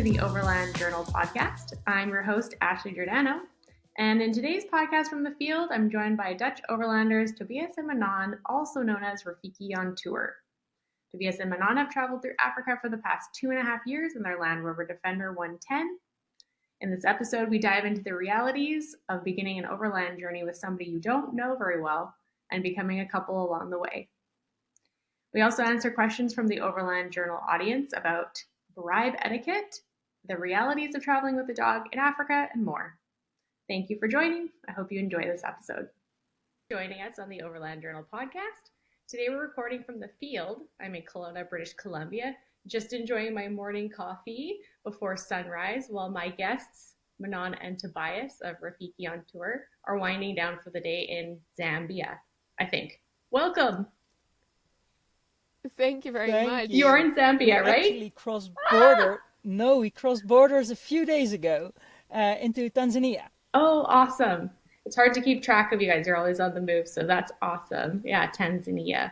to the Overland Journal podcast. I'm your host, Ashley Giordano, and in today's podcast from the field, I'm joined by Dutch Overlanders Tobias and Manon, also known as Rafiki on tour. Tobias and Manon have traveled through Africa for the past 2.5 years in their Land Rover Defender 110. In this episode, we dive into the realities of beginning an overland journey with somebody you don't know very well and becoming a couple along the way. We also answer questions from the Overland Journal audience about bribe etiquette, the realities of traveling with a dog in Africa, and more. Thank you for joining. I hope you enjoy this episode. Joining us on the Overland Journal podcast. Today we're recording from the field. I'm in Kelowna, British Columbia, just enjoying my morning coffee before sunrise while my guests, Manon and Tobias of Rafiki on Tour, are winding down for the day in Zambia, I think. Welcome. Thank you very much. You're in Zambia, right? Actually crossed border. No, we crossed borders a few days ago into Tanzania. Oh, awesome. It's hard to keep track of you guys. You're always on the move, so that's awesome. Yeah, Tanzania.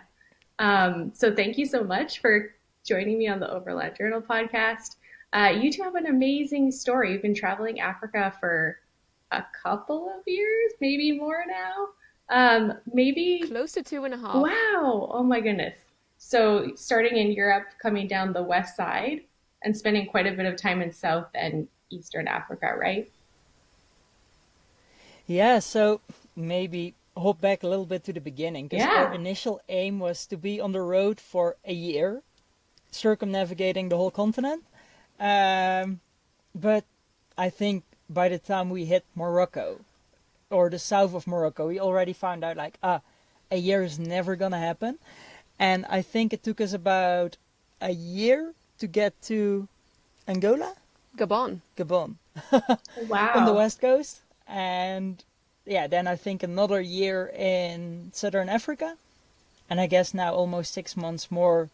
So thank you so much for joining me on the Overland Journal podcast. You two have an amazing story. You've been traveling Africa for a couple of years, maybe more now. Maybe close to 2.5. Wow. Oh my goodness. So starting in Europe, coming down the west side and spending quite a bit of time in South and Eastern Africa, right? Yeah, so maybe hop back a little bit to the beginning, because our initial aim was to be on the road for a year, circumnavigating the whole continent. But I think by the time we hit Morocco, or the south of Morocco, we already found out a year is never gonna happen. And I think it took us about a year to get to Angola? Gabon. Wow. On the west coast. And yeah, then I think another year in southern Africa. And I guess now almost 6 months more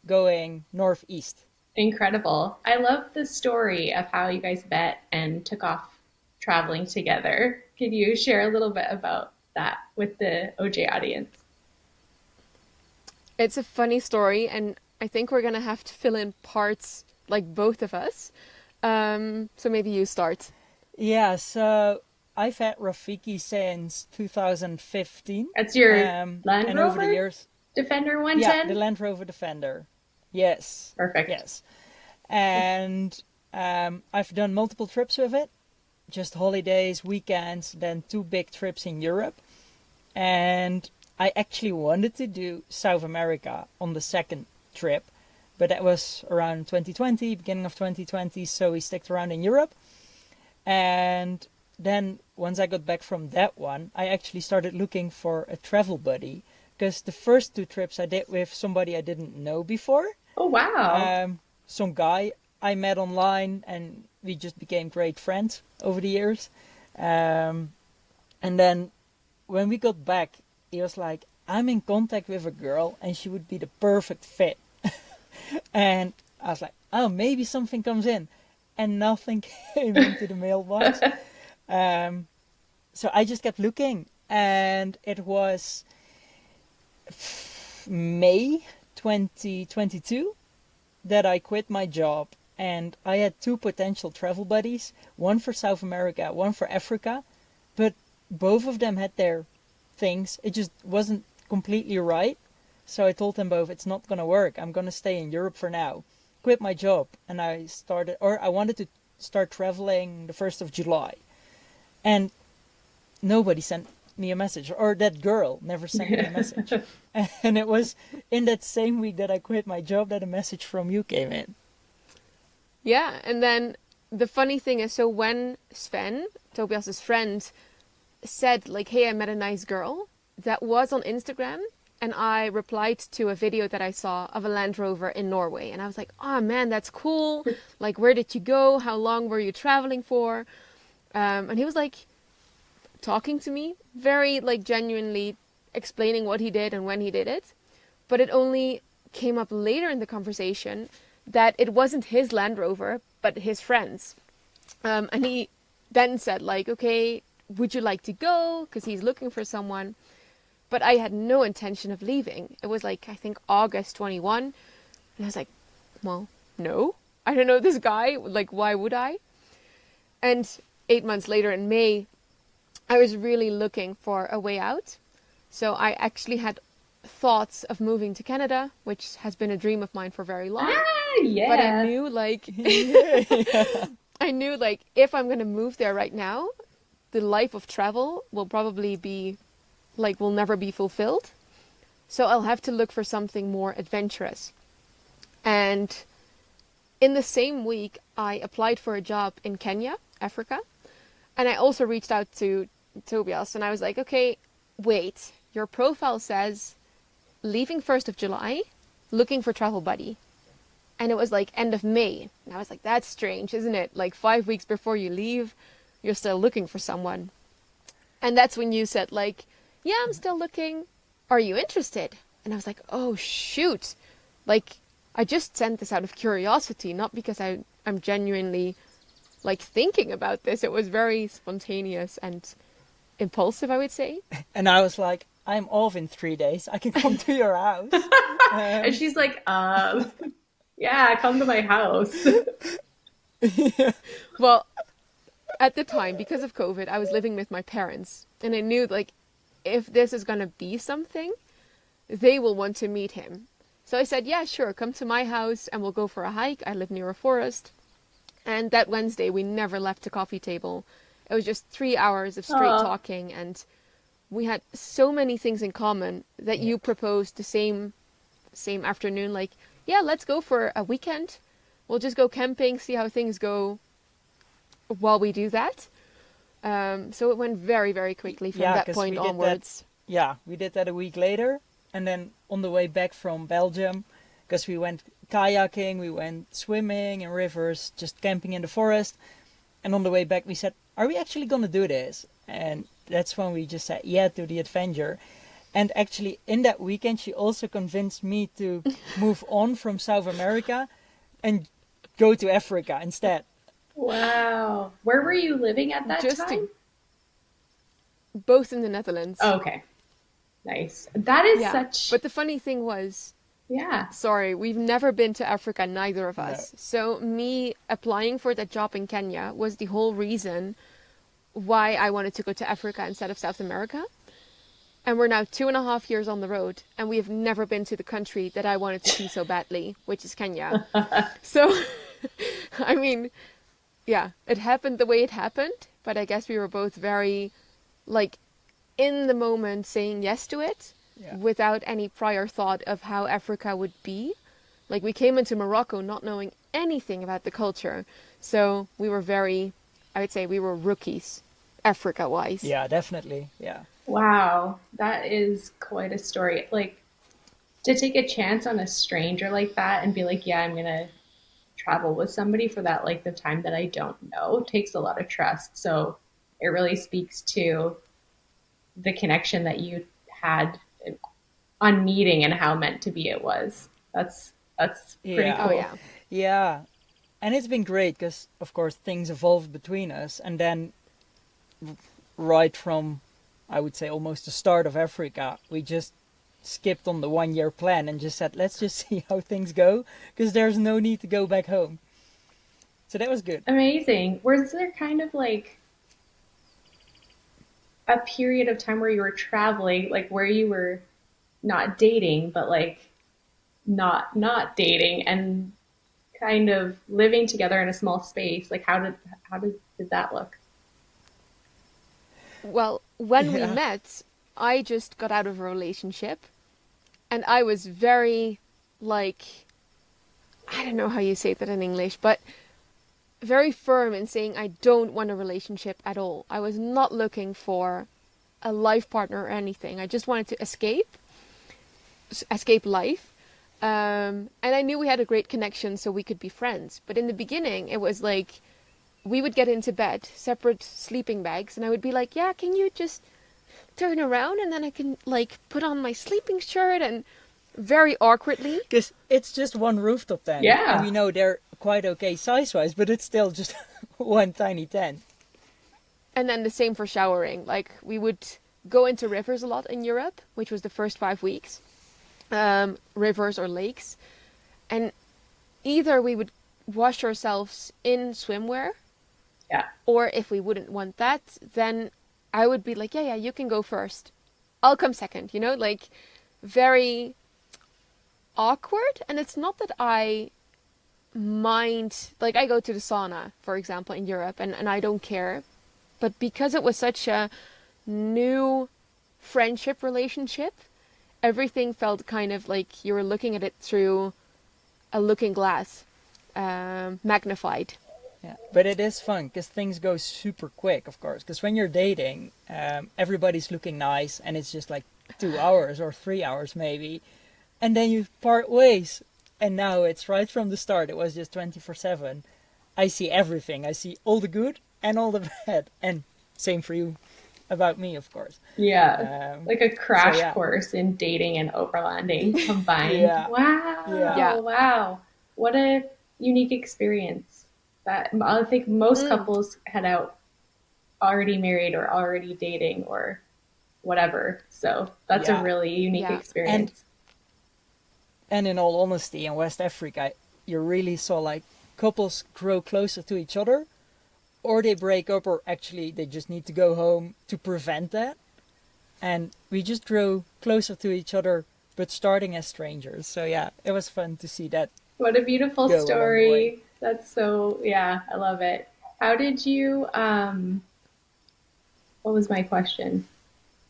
going northeast. Incredible. I love the story of how you guys met and took off traveling together. Can you share a little bit about that with the OJ audience? It's a funny story, and I think we're going to have to fill in parts, like both of us. So maybe you start. Yeah, so I've had Rafiki since 2015. That's your Land Rover over the years, Defender 110? Yeah, the Land Rover Defender. Yes. Perfect. Yes. And I've done multiple trips with it. Just holidays, weekends, then 2 big trips in Europe. And I actually wanted to do South America on the second trip, but that was around 2020, beginning of 2020, so we stuck around in Europe. And then once I got back from that one, I actually started looking for a travel buddy, because the first 2 trips I did with somebody I didn't know before. Oh, wow. Some guy I met online, and we just became great friends over the years. And then when we got back, he was like, I'm in contact with a girl and she would be the perfect fit. And I was like, oh, maybe something comes in. And nothing came into the mailbox. So I just kept looking. And it was May 2022 that I quit my job. And I had 2 potential travel buddies. One for South America, one for Africa. But both of them had their things. It just wasn't completely right. So I told them both, it's not gonna work. I'm gonna stay in Europe for now. Quit my job, and I wanted to start traveling the 1st of July. And nobody sent me a message, or that girl never sent me a message. And it was in that same week that I quit my job that a message from you came in. Yeah, and then the funny thing is, so when Sven, Tobias's friend, said like, hey, I met a nice girl, that was on Instagram, and I replied to a video that I saw of a Land Rover in Norway, and I was like, oh man, that's cool, like, where did you go, how long were you traveling for? And he was like talking to me, very like genuinely explaining what he did and when he did it, but it only came up later in the conversation that it wasn't his Land Rover but his friend's. And he then said like, okay, would you like to go? Because he's looking for someone. But I had no intention of leaving. It was like, I think August 21. And I was like, well, no, I don't know this guy. Like, why would I? And 8 months later in May, I was really looking for a way out. So I actually had thoughts of moving to Canada, which has been a dream of mine for very long. Yeah. But I knew like I knew like if I'm going to move there right now, the life of travel will probably be like will never be fulfilled. So I'll have to look for something more adventurous. And in the same week, I applied for a job in Kenya, Africa. And I also reached out to Tobias and I was like, okay, wait, your profile says leaving 1st of July, looking for travel buddy. And it was like end of May. And I was like, that's strange, isn't it? Like 5 weeks before you leave, you're still looking for someone. And that's when you said like, yeah, I'm still looking. Are you interested? And I was like, oh, shoot. Like, I just sent this out of curiosity, not because I'm genuinely like thinking about this. It was very spontaneous and impulsive, I would say. And I was like, I'm off in 3 days. I can come to your house. And she's like, yeah, come to my house. Well, at the time, because of COVID, I was living with my parents. And I knew, like, if this is going to be something, they will want to meet him. So I said, yeah, sure, come to my house and we'll go for a hike. I live near a forest. And that Wednesday, we never left the coffee table. It was just 3 hours of straight talking. And we had so many things in common that you proposed the same afternoon. Like, yeah, let's go for a weekend. We'll just go camping, see how things go while we do that. So it went very, very quickly from that point onwards. We did that a week later. And then on the way back from Belgium, because we went kayaking, we went swimming in rivers, just camping in the forest. And on the way back, we said, are we actually going to do this? And that's when we just said, yeah, to the adventure. And actually, in that weekend, she also convinced me to move on from South America and go to Africa instead. Wow. Where were you living at that time? Both in the Netherlands. Oh, okay. Nice. That is such... But the funny thing was... Yeah. Sorry, we've never been to Africa, neither of us. No. So me applying for that job in Kenya was the whole reason why I wanted to go to Africa instead of South America. And we're now 2.5 years on the road, and we have never been to the country that I wanted to see so badly, which is Kenya. So, I mean, yeah, it happened the way it happened, but I guess we were both very, like, in the moment saying yes to it without any prior thought of how Africa would be. Like, we came into Morocco not knowing anything about the culture. So we were very, I would say we were rookies, Africa-wise. Yeah, definitely. Yeah. Wow, that is quite a story. Like, to take a chance on a stranger like that and be like, yeah, I'm going to travel with somebody for that length of time that I don't know takes a lot of trust. So it really speaks to the connection that you had on meeting and how meant to be it was. That's pretty cool. Oh, yeah. And it's been great because, of course, things evolved between us. And then right from, I would say, almost the start of Africa, we just skipped on the 1 year plan and just said, let's just see how things go because there's no need to go back home. So that was good. Amazing. Was there kind of like a period of time where you were traveling, like where you were not dating, but like not dating and kind of living together in a small space? Like how did that look? Well, when we met, I just got out of a relationship and I was very like, I don't know how you say that in English, but very firm in saying I don't want a relationship at all. I was not looking for a life partner or anything. I just wanted to escape life. And I knew we had a great connection so we could be friends. But in the beginning, it was like we would get into bed, separate sleeping bags, and I would be like, yeah, can you just turn around and then I can like put on my sleeping shirt, and very awkwardly. Because it's just one rooftop tent. Yeah. And we know they're quite okay size-wise, but it's still just one tiny tent. And then the same for showering. Like, we would go into rivers a lot in Europe, which was the first 5 weeks. Rivers or lakes. And either we would wash ourselves in swimwear. Yeah. Or if we wouldn't want that, then I would be like, yeah, you can go first. I'll come second, you know, like very awkward. And it's not that I mind, like I go to the sauna, for example, in Europe, and I don't care. But because it was such a new friendship relationship, everything felt kind of like you were looking at it through a looking glass, magnified. Yeah, but it is fun because things go super quick, of course. Because when you're dating, everybody's looking nice, and it's just like 2 hours or 3 hours maybe, and then you part ways. And now it's right from the start. It was just 24/7. I see everything. I see all the good and all the bad, and same for you, about me, of course. Yeah. Like a crash yeah. course in dating and overlanding combined. Yeah. Wow. Yeah. Wow. What a unique experience. That I think most couples head out already married or already dating or whatever. So that's a really unique experience. And in all honesty, in West Africa, you really saw like couples grow closer to each other, or they break up, or actually they just need to go home to prevent that. And we just grow closer to each other, but starting as strangers. So yeah, it was fun to see that. What a beautiful story. That's so, yeah, I love it. How did you, what was my question?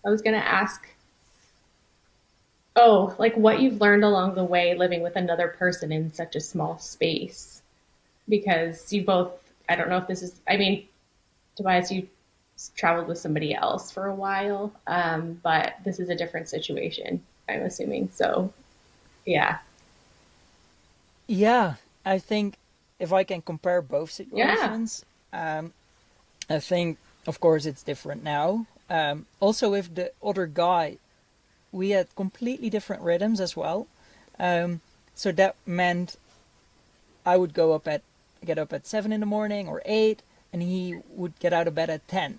I was going to ask, like what you've learned along the way living with another person in such a small space. Because you both, I don't know if this is, I mean, Tobias, you traveled with somebody else for a while, but this is a different situation, I'm assuming. So, yeah. Yeah, I think if I can compare both situations, I think, of course, it's different now. Also, with the other guy, we had completely different rhythms as well. So that meant I would get up at 7 in the morning or 8, and he would get out of bed at 10.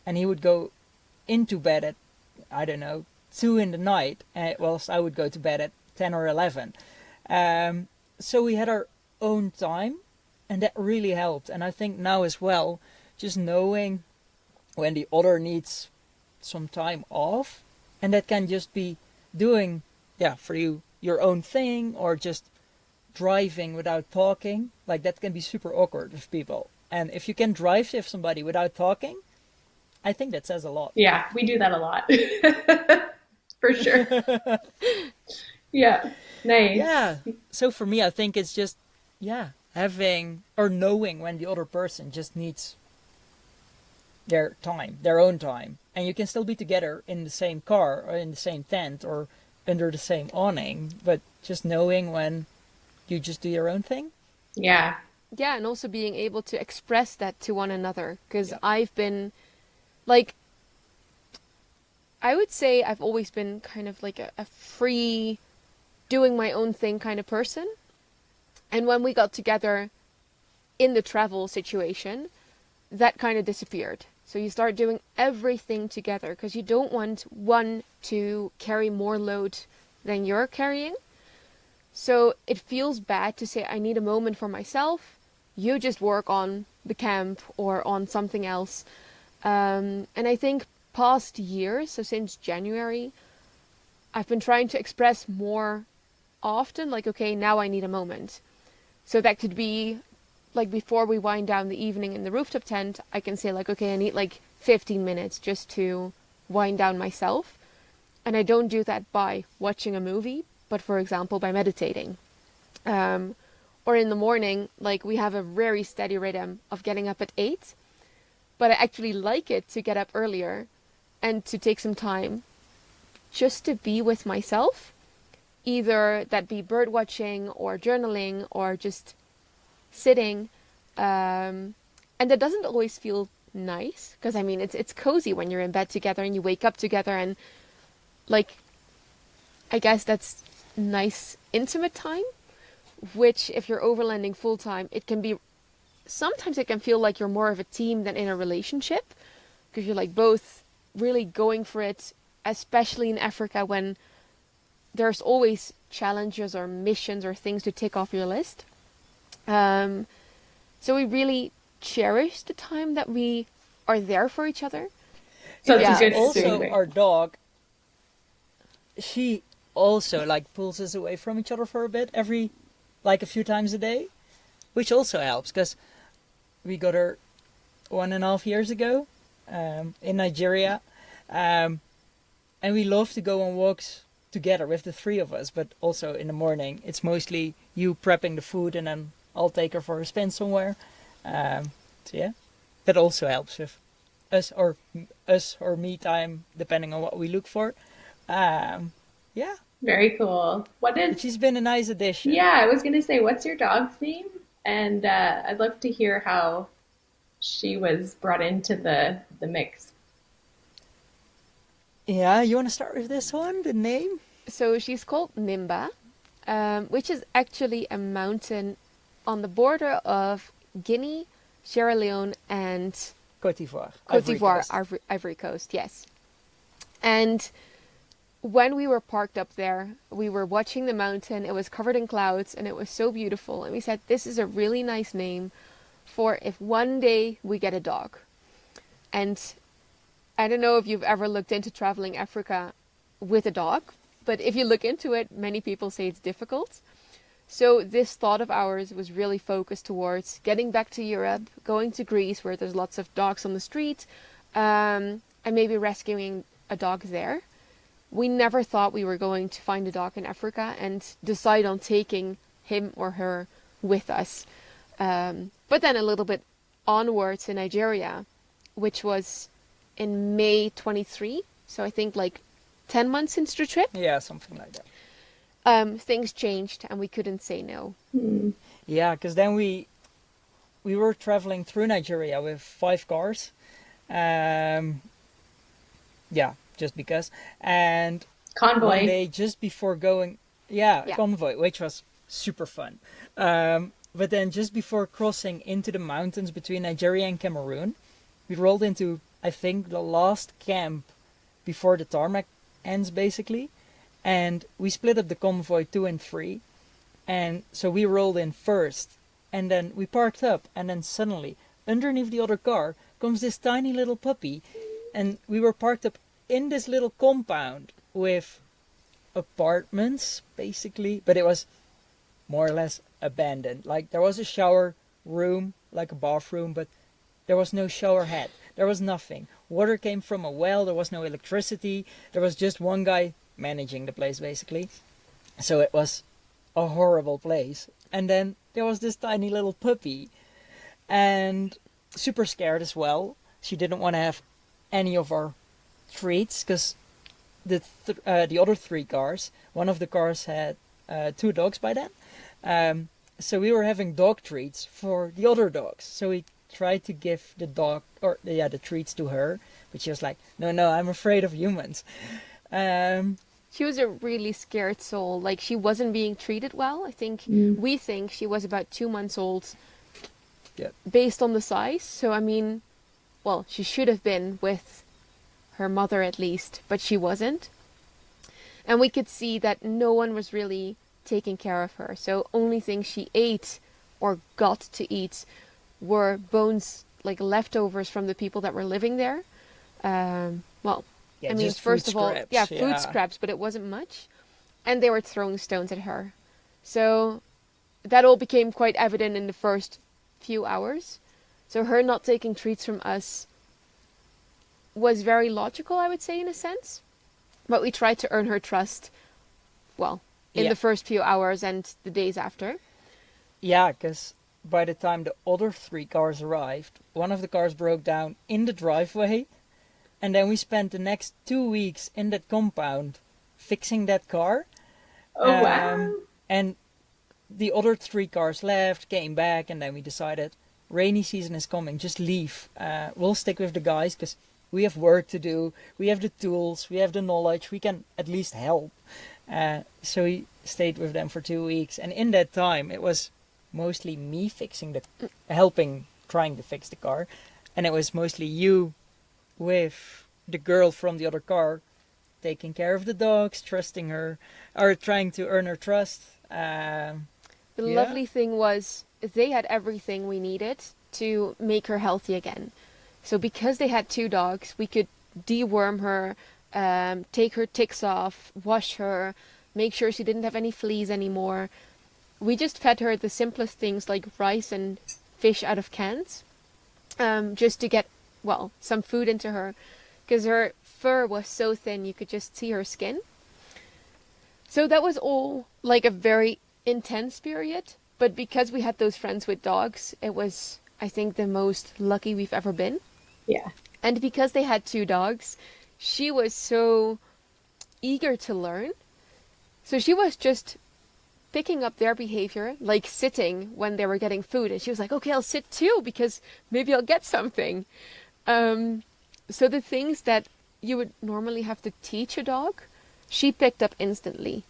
And he would go into bed at, I don't know, 2 in the night, whilst I would go to bed at 10 or 11. So we had our own time, and that really helped. And I think now as well, just knowing when the other needs some time off, and that can just be doing, for you, your own thing, or just driving without talking. Like that can be super awkward with people. And if you can drive with somebody without talking, I think that says a lot. Yeah, we do that a lot. For sure. Yeah, nice. Yeah. So for me, I think it's just, having or knowing when the other person just needs their time, their own time. And you can still be together in the same car or in the same tent or under the same awning, but just knowing when you just do your own thing. Yeah. Yeah, and also being able to express that to one another. Because I've been, like, I would say I've always been kind of like a free, doing my own thing kind of person. And when we got together in the travel situation, that kind of disappeared. So you start doing everything together because you don't want one to carry more load than you're carrying. So it feels bad to say, I need a moment for myself. You just work on the camp or on something else. And I think past years, so since January, I've been trying to express more often, like, okay, now I need a moment. So that could be like before we wind down the evening in the rooftop tent, I can say like, okay, I need like 15 minutes just to wind down myself. And I don't do that by watching a movie, but for example, by meditating. Or in the morning, like we have a very steady rhythm of getting up at 8, but I actually like it to get up earlier and to take some time just to be with myself. Either that be bird watching or journaling or just sitting. And that doesn't always feel nice because I mean it's cozy when you're in bed together and you wake up together, and like I guess that's nice intimate time, which if you're overlanding full time, it can be, sometimes it can feel like you're more of a team than in a relationship because you're like both really going for it, especially in Africa when there's always challenges or missions or things to tick off your list. Um, so we really cherish the time that we are there for each other. So it's a Yeah. good Also, thing. our dog, she also like pulls us away from each other for a bit like a few times a day, which also helps because we got her 1.5 years ago in Nigeria, um, and we love to go on walks together with the three of us. But also in the morning, it's mostly you prepping the food, and then I'll take her for a spin somewhere. So yeah, that also helps with us or me time, depending on what we look for. Yeah, Very cool. What but is, she's been a nice addition. yeah, I was going to say, what's your dog's name? And I'd love to hear how she was brought into the mix. Yeah, you want to start with this one? The name? So she's called Nimba, which is actually a mountain on the border of Guinea, Sierra Leone, and Côte d'Ivoire. Cote d'Ivoire, Ivory Coast, yes. And when we were parked up there, we were watching the mountain. It was covered in clouds and it was so beautiful. And we said, this is a really nice name for if one day we get a dog. And I don't know if you've ever looked into traveling Africa with a dog, but if you look into it, many people say it's difficult. So this thought of ours was really focused towards getting back to Europe, going to Greece where there's lots of dogs on the street, and maybe rescuing a dog there. We never thought we were going to find a dog in Africa and decide on taking him or her with us. But then a little bit onwards in Nigeria, which was in May 23. So I think like 10 months into the trip. Yeah, something like that. Things changed and we couldn't say no. Yeah, because then we were traveling through Nigeria with 5 cars. Yeah, just because. And Convoy. one day just before going, Yeah. convoy, which was super fun. But then just before crossing into the mountains between Nigeria and Cameroon, we rolled into, I think, the last camp before the tarmac ends, basically. And we split up the convoy 2 and 3. And so we rolled in first. And then we parked up. And then suddenly, underneath the other car, comes this tiny little puppy. And we were parked up in this little compound with apartments, basically. But it was more or less abandoned. Like, there was a shower room, like a bathroom, but there was no shower head. There was nothing. Water came from a well. There was no electricity. There was just one guy managing the place, basically. So it was a horrible place. And then there was this tiny little puppy. And super scared as well. She didn't want to have any of our treats, because the other 3 cars, one of the cars had 2 dogs by then. So we were having dog treats for the other dogs. So we tried to give the dog, or the treats to her, but she was like, no, I'm afraid of humans. She was a really scared soul. Like, she wasn't being treated well. I think we think she was about 2 months old. Yeah. Based on the size. So, I mean, well, she should have been with her mother at least, but she wasn't. And we could see that no one was really taking care of her. So only things she ate or got to eat were bones, like leftovers from the people that were living there. Yeah, I mean, just first food of all, scraps, food scraps, but it wasn't much. And they were throwing stones at her. So that all became quite evident in the first few hours. So her not taking treats from us was very logical, I would say, in a sense. But we tried to earn her trust, well, in the first few hours and the days after. Yeah, because by the time the other 3 cars arrived, one of the cars broke down in the driveway. And then we spent the next 2 weeks in that compound fixing that car. Oh, wow. And the other 3 cars left, came back, and then we decided, rainy season is coming, just leave. We'll stick with the guys, because we have work to do, we have the tools, we have the knowledge, we can at least help. So we stayed with them for 2 weeks. And in that time, it was mostly me trying to fix the car. And it was mostly you with the girl from the other car taking care of the dogs, trusting her, or trying to earn her trust. The lovely thing was they had everything we needed to make her healthy again. So because they had 2 dogs, we could deworm her, take her ticks off, wash her, make sure she didn't have any fleas anymore. We just fed her the simplest things like rice and fish out of cans, just to get, well, some food into her, because her fur was so thin you could just see her skin. So that was all like a very intense period, but because we had those friends with dogs, it was, I think, the most lucky we've ever been. Yeah. And because they had 2 dogs, she was so eager to learn. So she was just picking up their behavior, like sitting when they were getting food. And she was like, okay, I'll sit too, because maybe I'll get something. So the things that you would normally have to teach a dog, she picked up instantly.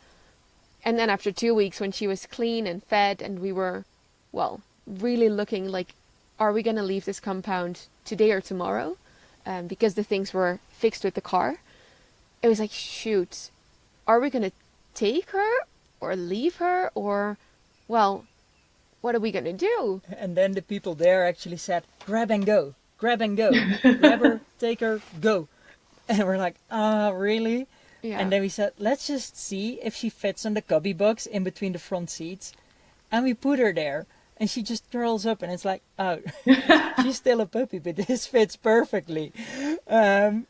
And then after 2 weeks, when she was clean and fed, and we were, well, really looking like, are we going to leave this compound today or tomorrow? Because the things were fixed with the car. It was like, shoot, are we going to take her or leave her? Or, well, what are we going to do? And then the people there actually said, grab and go, grab and go. Grab her, take her, go. And we're like, really? Yeah. And then we said, let's just see if she fits on the cubby box in between the front seats. And we put her there. And she just curls up and it's like, oh, she's still a puppy, but this fits perfectly. And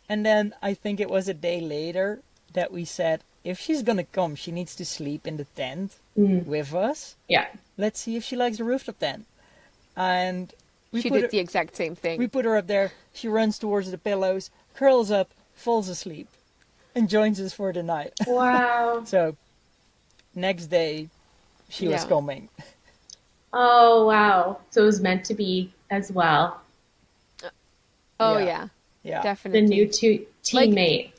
then I think it was a day later that we said, if she's going to come, she needs to sleep in the tent with us. Yeah. Let's see if she likes the rooftop tent. And she did the exact same thing. We put her up there. She runs towards the pillows, curls up, falls asleep, and joins us for the night. Wow. So next day, she was coming. Oh, wow. So it was meant to be as well. Oh, yeah. Definitely. The new teammate.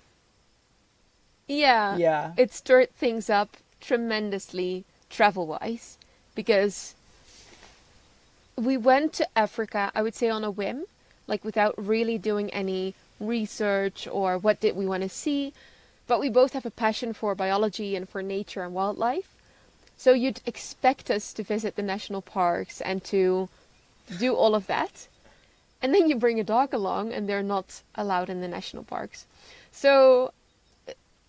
Yeah. It stirred things up tremendously travel-wise, because we went to Africa, I would say, on a whim, like without really doing any research or what did we want to see. But we both have a passion for biology and for nature and wildlife. So you'd expect us to visit the national parks and to do all of that. And then you bring a dog along and they're not allowed in the national parks. So,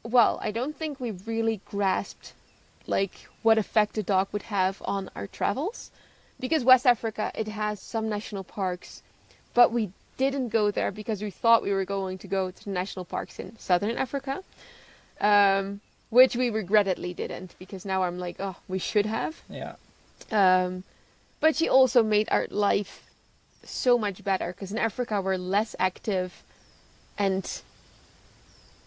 well, I don't think we really grasped like what effect a dog would have on our travels. Because West Africa, it has some national parks, but we didn't go there because we thought we were going to go to the national parks in Southern Africa. Which we regrettably didn't, because now I'm like, oh, we should have. Yeah. But she also made our life so much better, because in Africa we're less active and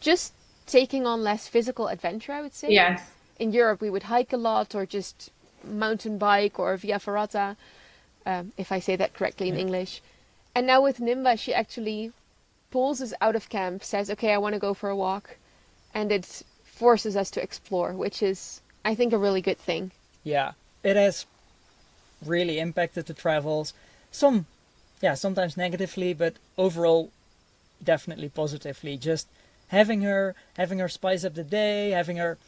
just taking on less physical adventure, I would say. Yes. In Europe we would hike a lot or just mountain bike or via ferrata, if I say that correctly in English. And now with Nimba, she actually pulls us out of camp, says, okay, I want to go for a walk. And it forces us to explore, which is, I think, a really good thing. Yeah, it has really impacted the travels. Sometimes negatively, but overall, definitely positively. Just having her spice up the day, having her,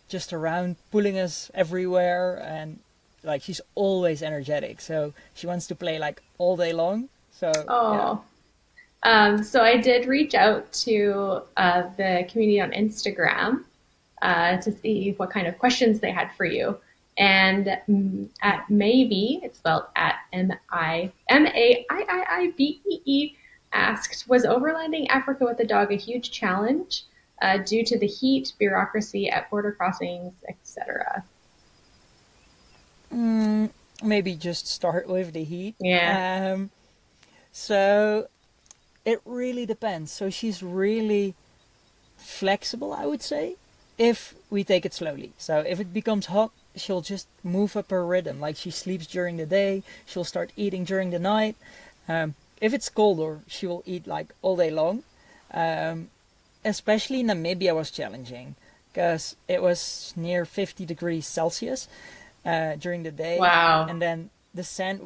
just around, pulling us everywhere, and like she's always energetic. So she wants to play like all day long. So. Oh. So I did reach out to the community on Instagram to see what kind of questions they had for you. And at Maybe, it's spelled at Maiiibbee, asked, was overlanding Africa with a dog a huge challenge due to the heat, bureaucracy at border crossings, etc.? Maybe just start with the heat. Yeah. So it really depends. So she's really flexible, I would say, if we take it slowly. So if it becomes hot, she'll just move up her rhythm. Like she sleeps during the day, she'll start eating during the night. If it's colder, she will eat like all day long. Especially Namibia was challenging because it was near 50 degrees Celsius during the day. Wow. And then the sand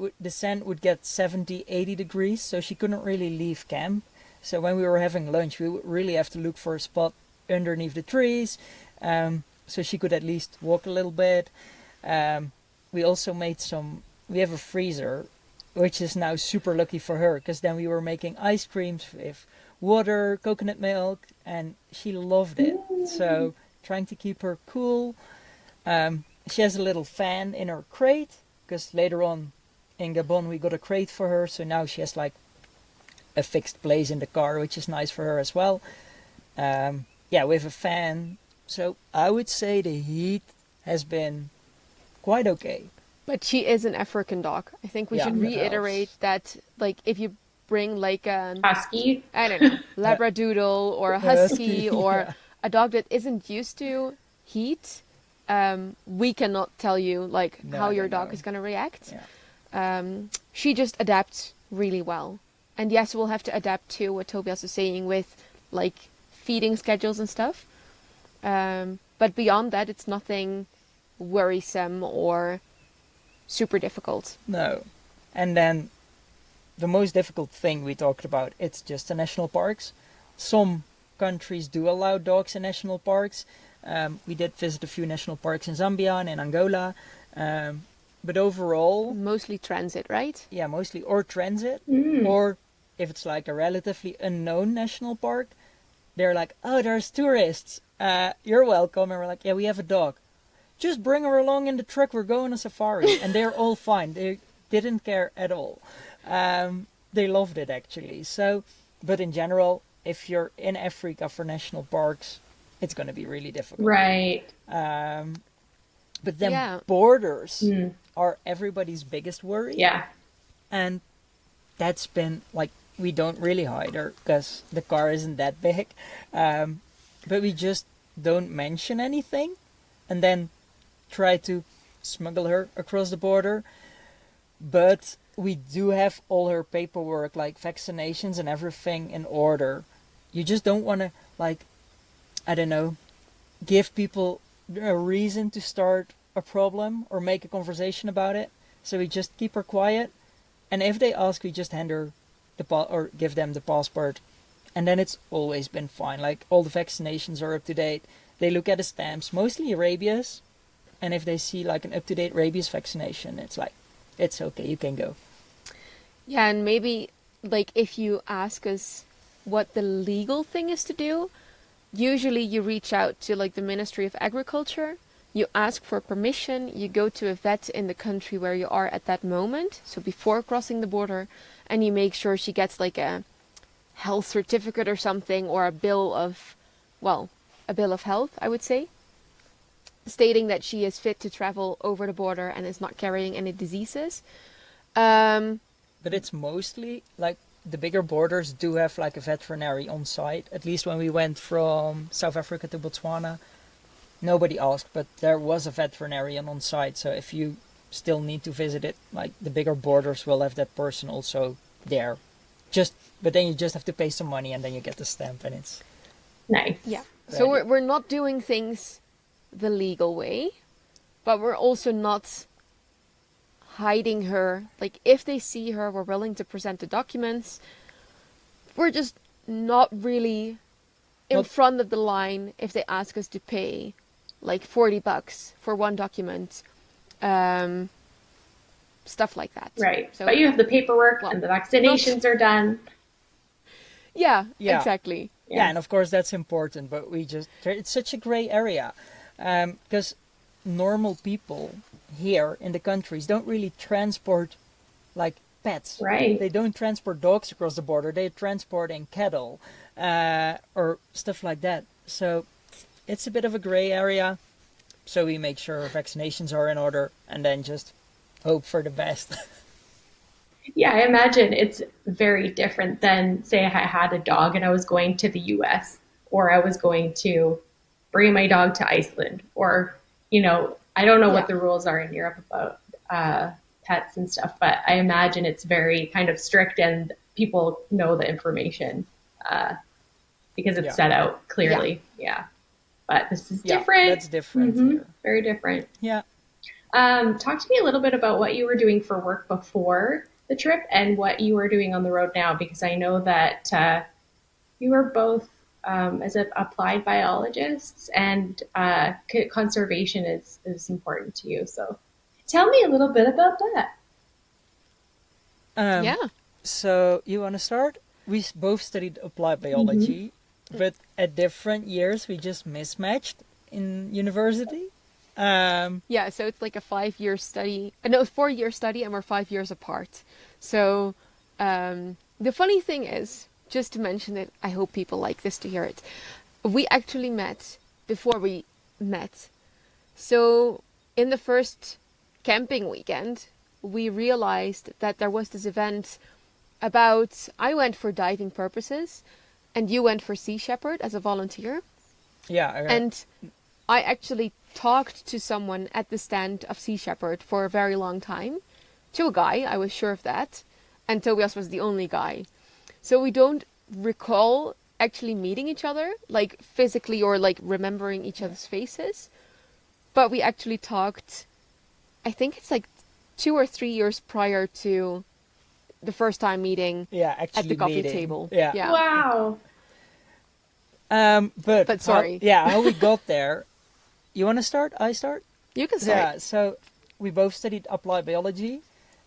would get 70, 80 degrees, so she couldn't really leave camp. So when we were having lunch, we would really have to look for a spot underneath the trees, so she could at least walk a little bit. we also made we have a freezer, which is now super lucky for her, because then we were making ice creams with water, coconut milk, and she loved it. So trying to keep her cool. She has a little fan in her crate, because later on in Gabon we got a crate for her, so now she has like a fixed place in the car, which is nice for her as well. Yeah, with a fan. So I would say the heat has been quite okay. But she is an African dog. I think we Yeah, should that reiterate helps. that, like, if you bring like an, Husky. I don't know, Labradoodle or a Husky, Husky or yeah. a dog that isn't used to heat, we cannot tell you like No, how no, your dog no. is going to react. Yeah. She just adapts really well. And yes, we'll have to adapt to what Tobias is saying with like feeding schedules and stuff. But beyond that, it's nothing worrisome or super difficult. No. And then the most difficult thing we talked about, it's just the national parks. Some countries do allow dogs in national parks. We did visit a few national parks in Zambia and in Angola. But overall, Mostly transit, right? yeah, mostly or transit, Mm. or if it's like a relatively unknown national park, they're like, oh, there's tourists. You're welcome. And we're like, yeah, we have a dog. Just bring her along in the truck. We're going on safari. And they're all fine. They didn't care at all. They loved it actually. So, but in general, if you're in Africa for national parks, it's going to be really difficult. Right. But then Yeah. borders Mm. are everybody's biggest worry. Yeah. And that's been like, we don't really hide her because the car isn't that big. But we just don't mention anything and then try to smuggle her across the border. But we do have all her paperwork, like vaccinations and everything in order. You just don't want to, like, I don't know, give people a reason to start a problem or make a conversation about it. So we just keep her quiet. And if they ask, we just hand her or give them the passport. And then it's always been fine. Like, all the vaccinations are up to date. They look at the stamps, mostly rabies. And if they see like an up-to-date rabies vaccination, it's like, it's okay, you can go. Yeah, and maybe like if you ask us what the legal thing is to do, usually you reach out to like the Ministry of Agriculture, you ask for permission, you go to a vet in the country where you are at that moment, so before crossing the border, and you make sure she gets like a health certificate or something, or a bill of, well, a bill of health, I would say, stating that she is fit to travel over the border and is not carrying any diseases. But it's mostly like the bigger borders do have like a veterinary on site. At least when we went from South Africa to Botswana, nobody asked, but there was a veterinarian on site. So if you still need to visit it, like the bigger borders will have that person also there. But then you just have to pay some money and then you get the stamp and it's Nice. Yeah. So ready. we're not doing things the legal way, but we're also not hiding her. Like, if they see her, we're willing to present the documents. We're just not really in Not- front of the line if they ask us to pay like $40 for one document. Stuff like that. Right. So But you have the paperwork well, and the vaccinations are done. yeah, Yeah. exactly. Yeah, and of course that's important, but it's such a gray area. Because normal people here in the countries don't really transport like pets. Right. They don't transport dogs across the border. They're transporting cattle or stuff like that. So it's a bit of a gray area. So we make sure vaccinations are in order and then just hope for the best. Yeah, I imagine it's very different than, say, I had a dog and I was going to the US, or I was going to bring my dog to Iceland, or, I don't know Yeah. what the rules are in Europe about pets and stuff, but I imagine it's very kind of strict and people know the information because it's Yeah. set out clearly. Yeah. But this is Yeah, different. that's different Mhm. here. Very different. Yeah. Talk to me a little bit about what you were doing for work before the trip and what you are doing on the road now, because I know that you are both as applied biologists, and conservation is important to you. So Tell me a little bit about that. Um, Yeah. so you want to start? We both studied applied Mm-hmm. biology, but at different years we just mismatched in university. Um, Yeah, so it's like a 5 year study. No, 4 year study, and we're 5 years apart. So the funny thing is, just to mention it, I hope people like this to hear it. We actually met before we met. So in the first camping weekend, we realized that there was this event about, I went for diving purposes, and you went for Sea Shepherd as a volunteer. yeah, And I actually talked to someone at the stand of Sea Shepherd for a very long time. To a guy, I was sure of that. And Tobias was the only guy. So we don't recall actually meeting each other, like physically or like remembering each other's faces. But we actually talked, I think it's like 2 or 3 years prior to the first time meeting yeah, at the actually coffee meeting. table. Yeah. Yeah. Wow. But sorry. How we got there. You want to start? I start? You can start. Yeah, so we both studied applied biology,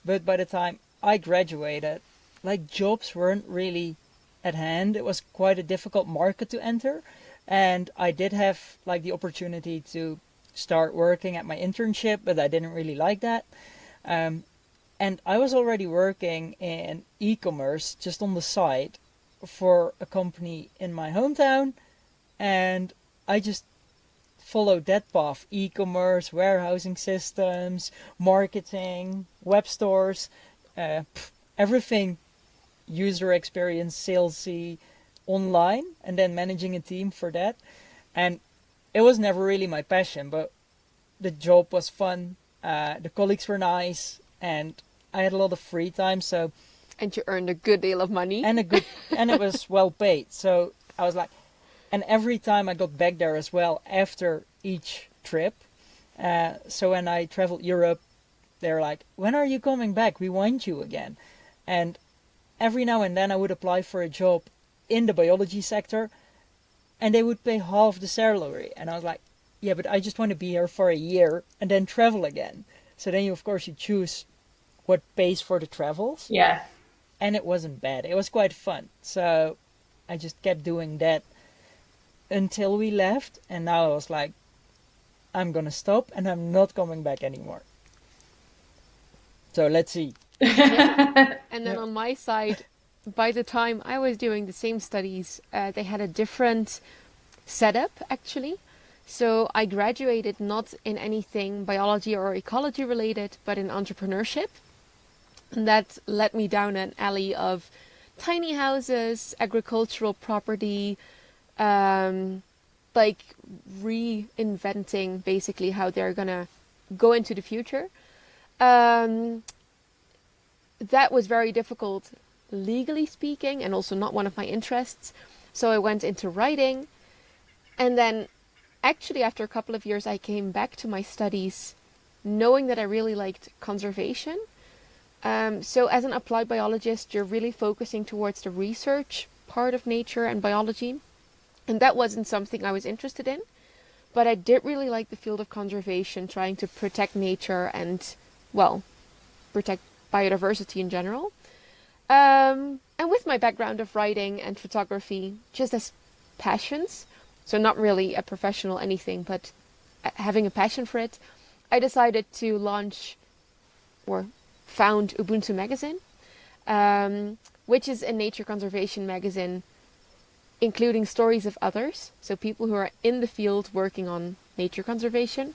but by the time I graduated, like jobs weren't really at hand. It was quite a difficult market to enter, and I did have like the opportunity to start working at my internship, but I didn't really like that. Um, and I was already working in e-commerce just on the side for a company in my hometown, and I just followed that path: e-commerce, warehousing systems, marketing, web stores, everything user experience, salesy, online, and then managing a team for that. And it was never really my passion, but the job was fun. The colleagues were nice, and I had a lot of free time. So And you earned a good deal of money. and it was well paid. So I was like, and every time I got back there as well after each trip. So when I traveled Europe, they're like, when are you coming back? We want you again. And every now and then I would apply for a job in the biology sector, and they would pay half the salary. And I was like, yeah, but I just want to be here for a year and then travel again. So then of course you choose what pays for the travels. Yes. And it wasn't bad. It was quite fun. So I just kept doing that until we left, and now I was like, I'm gonna stop and I'm not coming back anymore. So let's see. Yeah. And then Yeah. on my side, by the time I was doing the same studies, they had a different setup actually. So I graduated not in anything biology or ecology related, but in entrepreneurship. And that led me down an alley of tiny houses, agricultural property, um, like reinventing basically how they're gonna go into the future. Um, that was very difficult, legally speaking, and also not one of my interests. So I went into writing, and then actually after a couple of years, I came back to my studies, knowing that I really liked conservation. So as an applied biologist, you're really focusing towards the research part of nature and biology. And that wasn't something I was interested in. But I did really like the field of conservation, trying to protect nature and, well, protect biodiversity in general. And with my background of writing and photography, just as passions, so not really a professional anything, but having a passion for it, I decided to launch or found Ubuntu Magazine, which is a nature conservation magazine including stories of others, so people who are in the field working on nature conservation.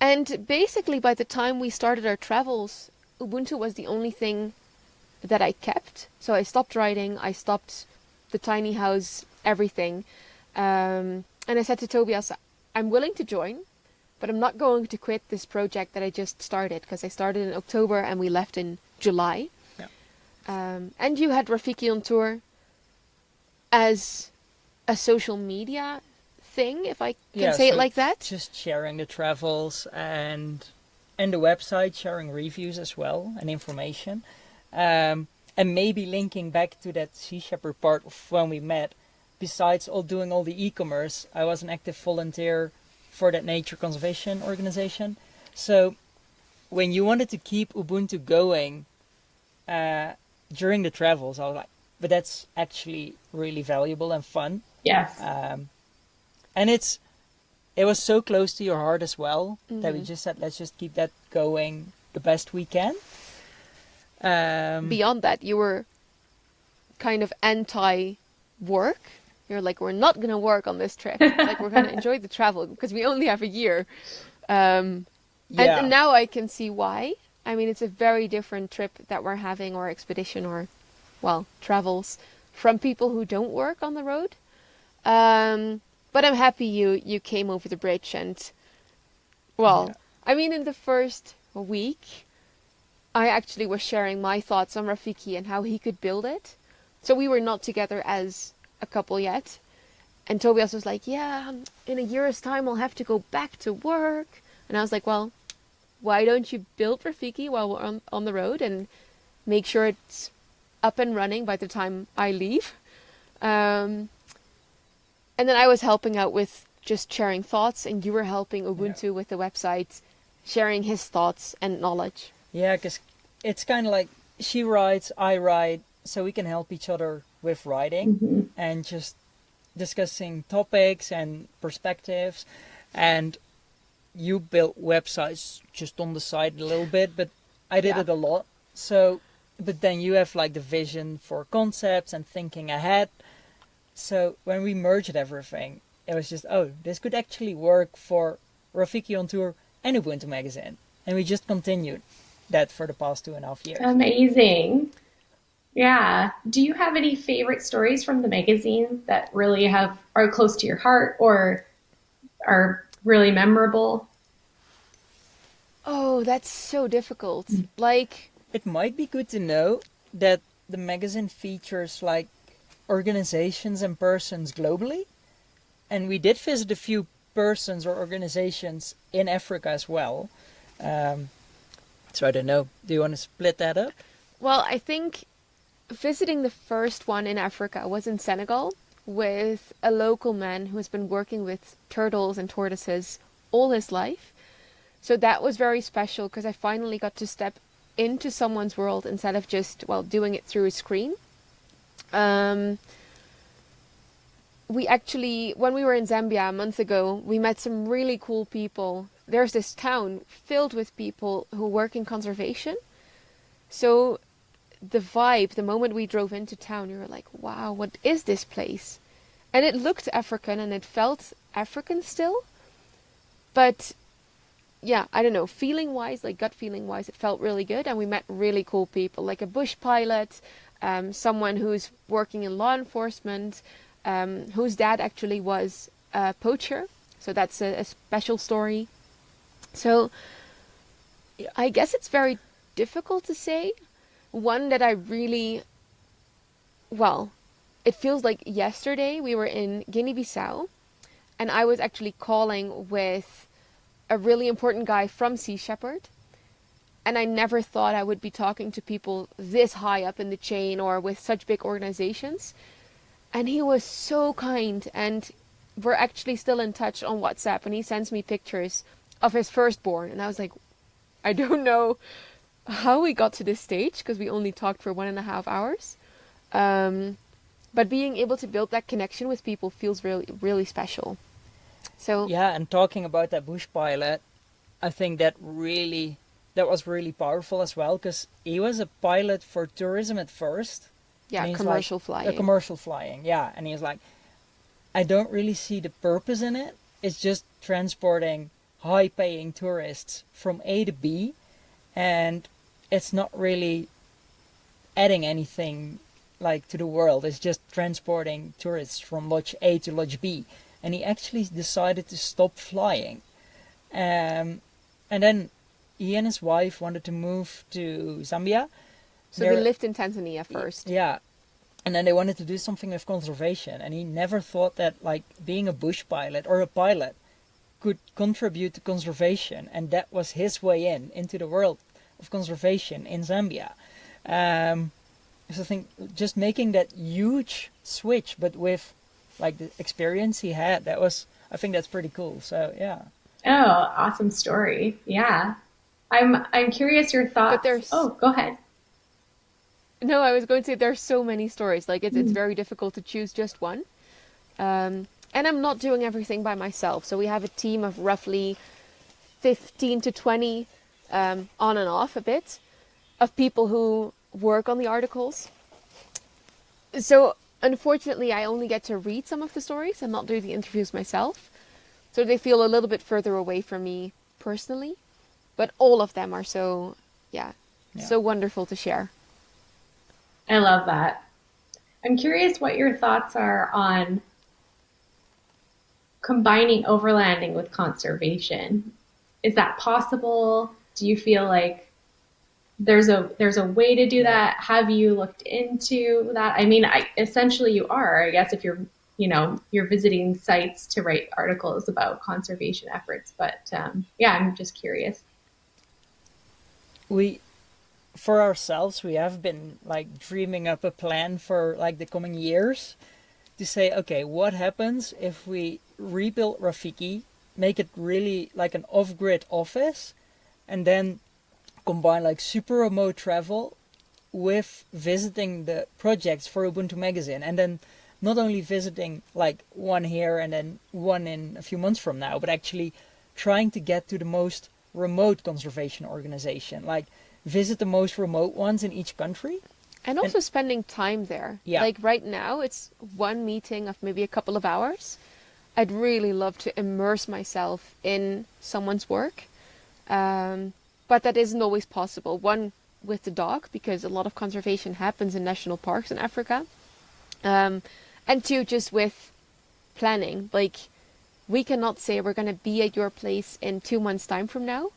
And basically, by the time we started our travels, Ubuntu was the only thing that I kept. So I stopped writing, I stopped the tiny house, everything. And I said to Tobias, I'm willing to join, but I'm not going to quit this project that I just started, because I started in October and we left in July. Yeah. And you had Rafiki on tour as a social media thing, if I can say it like that. Just sharing the travels and the website, sharing reviews as well and information. And maybe linking back to that Sea Shepherd part of when we met. Besides doing all the e-commerce, I was an active volunteer for that nature conservation organization. So when you wanted to keep Ubuntu going during the travels, I was like, but that's actually really valuable and fun. Yes. And it was so close to your heart as well that we Mm-hmm. just said, let's just keep that going the best we can. Beyond that, you were kind of anti-work. You're like, we're not going to work on this trip. Like, we're going to enjoy the travel because we only have a year. And Yeah, now I can see why. I mean, it's a very different trip that we're having, or expedition, or, well, travels from people who don't work on the road. But I'm happy you came over the bridge and, well, yeah, I mean, in the first week, I actually was sharing my thoughts on Rafiki and how he could build it. So we were not together as a couple yet. And Tobias was like, yeah, in a year's time I'll have to go back to work. And I was like, well, why don't you build Rafiki while we're on the road and make sure it's up and running by the time I leave? And then I was helping out with just sharing thoughts, and you were helping Ubuntu with the website, sharing his thoughts and knowledge. yeah, because it's kind of like she writes, I write, so we can help each other with writing Mm-hmm. and just discussing topics and perspectives. And you built websites just on the side a little bit, but I did Yeah. it a lot. So, but then you have like the vision for concepts and thinking ahead. So when we merged everything, it was just, oh, this could actually work for Rafiki on Tour and Ubuntu Magazine. And we just continued that for the past 2.5 years. Amazing. Yeah. Do you have any favorite stories from the magazine that really are close to your heart or are really memorable? Oh, that's so difficult. Like, It might be good to know that the magazine features like organizations and persons globally. And we did visit a few persons or organizations in Africa as well. So I don't know. Do you want to split that up? well, I think visiting the first one in Africa was in Senegal with a local man who has been working with turtles and tortoises all his life. So that was very special because I finally got to step into someone's world instead of just, well, doing it through a screen. We actually, when we were in Zambia a month ago, we met some really cool people. There's this town filled with people who work in conservation. So the vibe, the moment we drove into town, you were like, wow, what is this place? And it looked African and it felt African still. But yeah, I don't know, feeling wise, like gut feeling wise, it felt really good. And we met really cool people, like a bush pilot, someone who's working in law enforcement, whose dad actually was a poacher. So that's a special story. So Yeah. I guess it's very difficult to say. One that I really, well, it feels like yesterday we were in Guinea-Bissau and I was actually calling with a really important guy from Sea Shepherd. And I never thought I would be talking to people this high up in the chain or with such big organizations. And he was so kind, and we're actually still in touch on WhatsApp, and he sends me pictures of his firstborn. And I was like, I don't know how we got to this stage because we only talked for 1.5 hours. But being able to build that connection with people feels really, really special. So Yeah, and talking about that bush pilot, I think that was really powerful as well because he was a pilot for tourism at first. yeah, And he's commercial like, flying. commercial flying, yeah. And he's like, I don't really see the purpose in it. It's just transporting high-paying tourists from A to B, and it's not really adding anything like to the world. It's just transporting tourists from Lodge A to Lodge B. And he actually decided to stop flying. And then he and his wife wanted to move to Zambia. So they lived in Tanzania first. Yeah. And then they wanted to do something with conservation. And he never thought that like being a bush pilot or a pilot could contribute to conservation. And that was his way into the world of conservation in Zambia. So I think just making that huge switch, but with like the experience he had, I think that's pretty cool. So yeah. Oh, awesome story. Yeah. I'm curious your But thoughts. there's Oh, go ahead. no, I was going to say there's so many stories. Like it's Mm. very difficult to choose just one. And I'm not doing everything by myself. So we have a team of roughly 15 to 20 on and off a bit of people who work on the articles. So unfortunately, I only get to read some of the stories and not do the interviews myself. So they feel a little bit further away from me personally. But all of them are so, yeah, Yeah. so wonderful to share. I love that. I'm curious what your thoughts are on combining overlanding with conservation. Is that possible? Do you feel like there's a way to do Yeah. that? Have you looked into that? I mean, essentially you are, I guess, if you're visiting sites to write articles about conservation efforts. But yeah, I'm just curious. We for ourselves we have been like dreaming up a plan for like the coming years to say, okay, what happens if we rebuild Rafiki, make it really like an off-grid office, and then combine like super remote travel with visiting the projects for Ubuntu magazine, and then not only visiting like one here and then one in a few months from now, but actually trying to get to the most remote conservation organization, like visit the most remote ones in each country. And also spending time there. Yeah. Like right now, it's one meeting of maybe a couple of hours. I'd really love to immerse myself in someone's work. But that isn't always possible. One, with the dog, because a lot of conservation happens in national parks in Africa. And two, just with planning. Like, we cannot say we're going to be at your place in 2 months' time from now,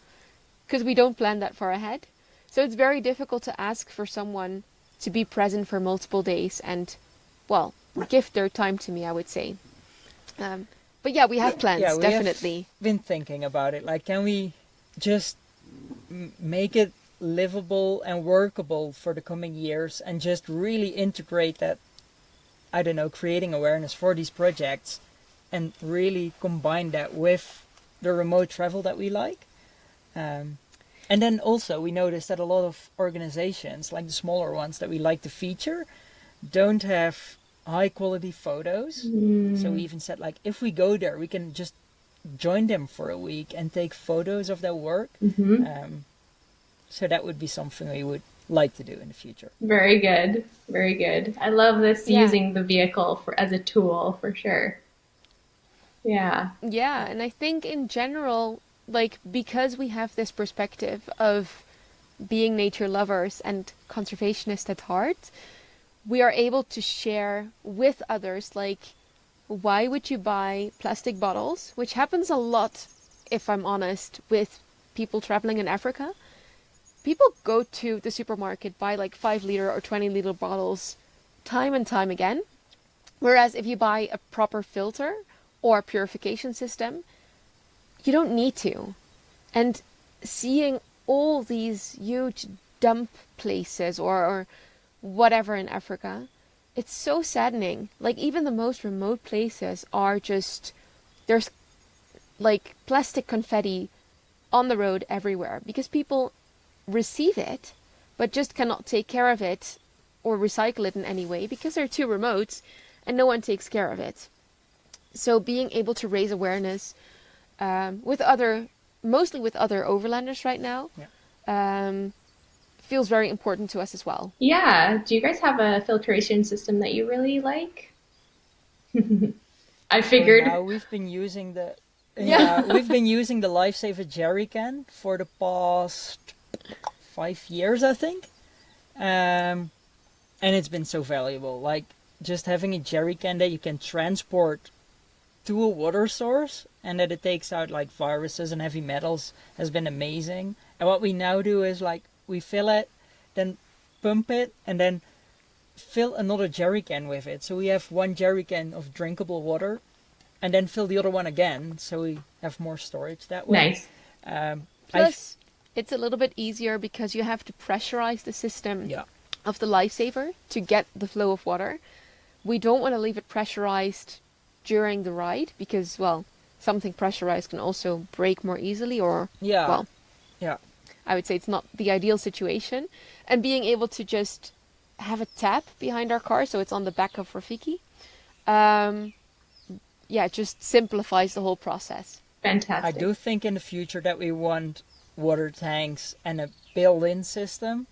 because we don't plan that far ahead. So it's very difficult to ask for someone to be present for multiple days and, well, give their time to me, I would say. But yeah, we have plans, Yeah, we definitely. have been thinking about it. Like, can we just make it livable and workable for the coming years and just really integrate that, I don't know, creating awareness for these projects and really combine that with the remote travel that we like. And then also we noticed that a lot of organizations, like the smaller ones that we like to feature, don't have high quality photos. So we even said, like, if we go there, we can just join them for a week and take photos of their work. So that would be something we would like to do in the future. Very good. Very good. I love this Yeah. using the vehicle as a tool for sure. Yeah. Yeah, and I think in general, like, because we have this perspective of being nature lovers and conservationists at heart, we are able to share with others, like, why would you buy plastic bottles, which happens a lot, if I'm honest, with people traveling in Africa. People go to the supermarket, buy like 5 liter or 20 liter bottles time and time again. Whereas if you buy a proper filter or purification system, you don't need to. And seeing all these huge dump places or whatever in Africa, it's so saddening. Like, even the most remote places are just, there's like plastic confetti on the road everywhere because people receive it but just cannot take care of it or recycle it in any way because they're too remote and no one takes care of it. So being able to raise awareness mostly with other overlanders right now, feels very important to us as well. Yeah. Do you guys have a filtration system that you really like? I For figured. now, we've been using the Yeah. we've been using the Lifesaver jerry can for the past 5 years, I think. And it's been so valuable. Like, just having a jerry can that you can transport to a water source and that it takes out like viruses and heavy metals has been amazing. And what we now do is, like, we fill it, then pump it, and then fill another jerry can with it. So we have one jerry can of drinkable water and then fill the other one again, so we have more storage that way. Nice. Plus, it's a little bit easier because you have to pressurize the system of the Lifesaver to get the flow of water. We don't want to leave it pressurized during the ride because, well, something pressurized can also break more easily, or, Yeah. well, Yeah. I would say it's not the ideal situation. And being able to just have a tap behind our car, so it's on the back of Rafiki, it just simplifies the whole process. Fantastic. I do think in the future that we want water tanks and a built-in system,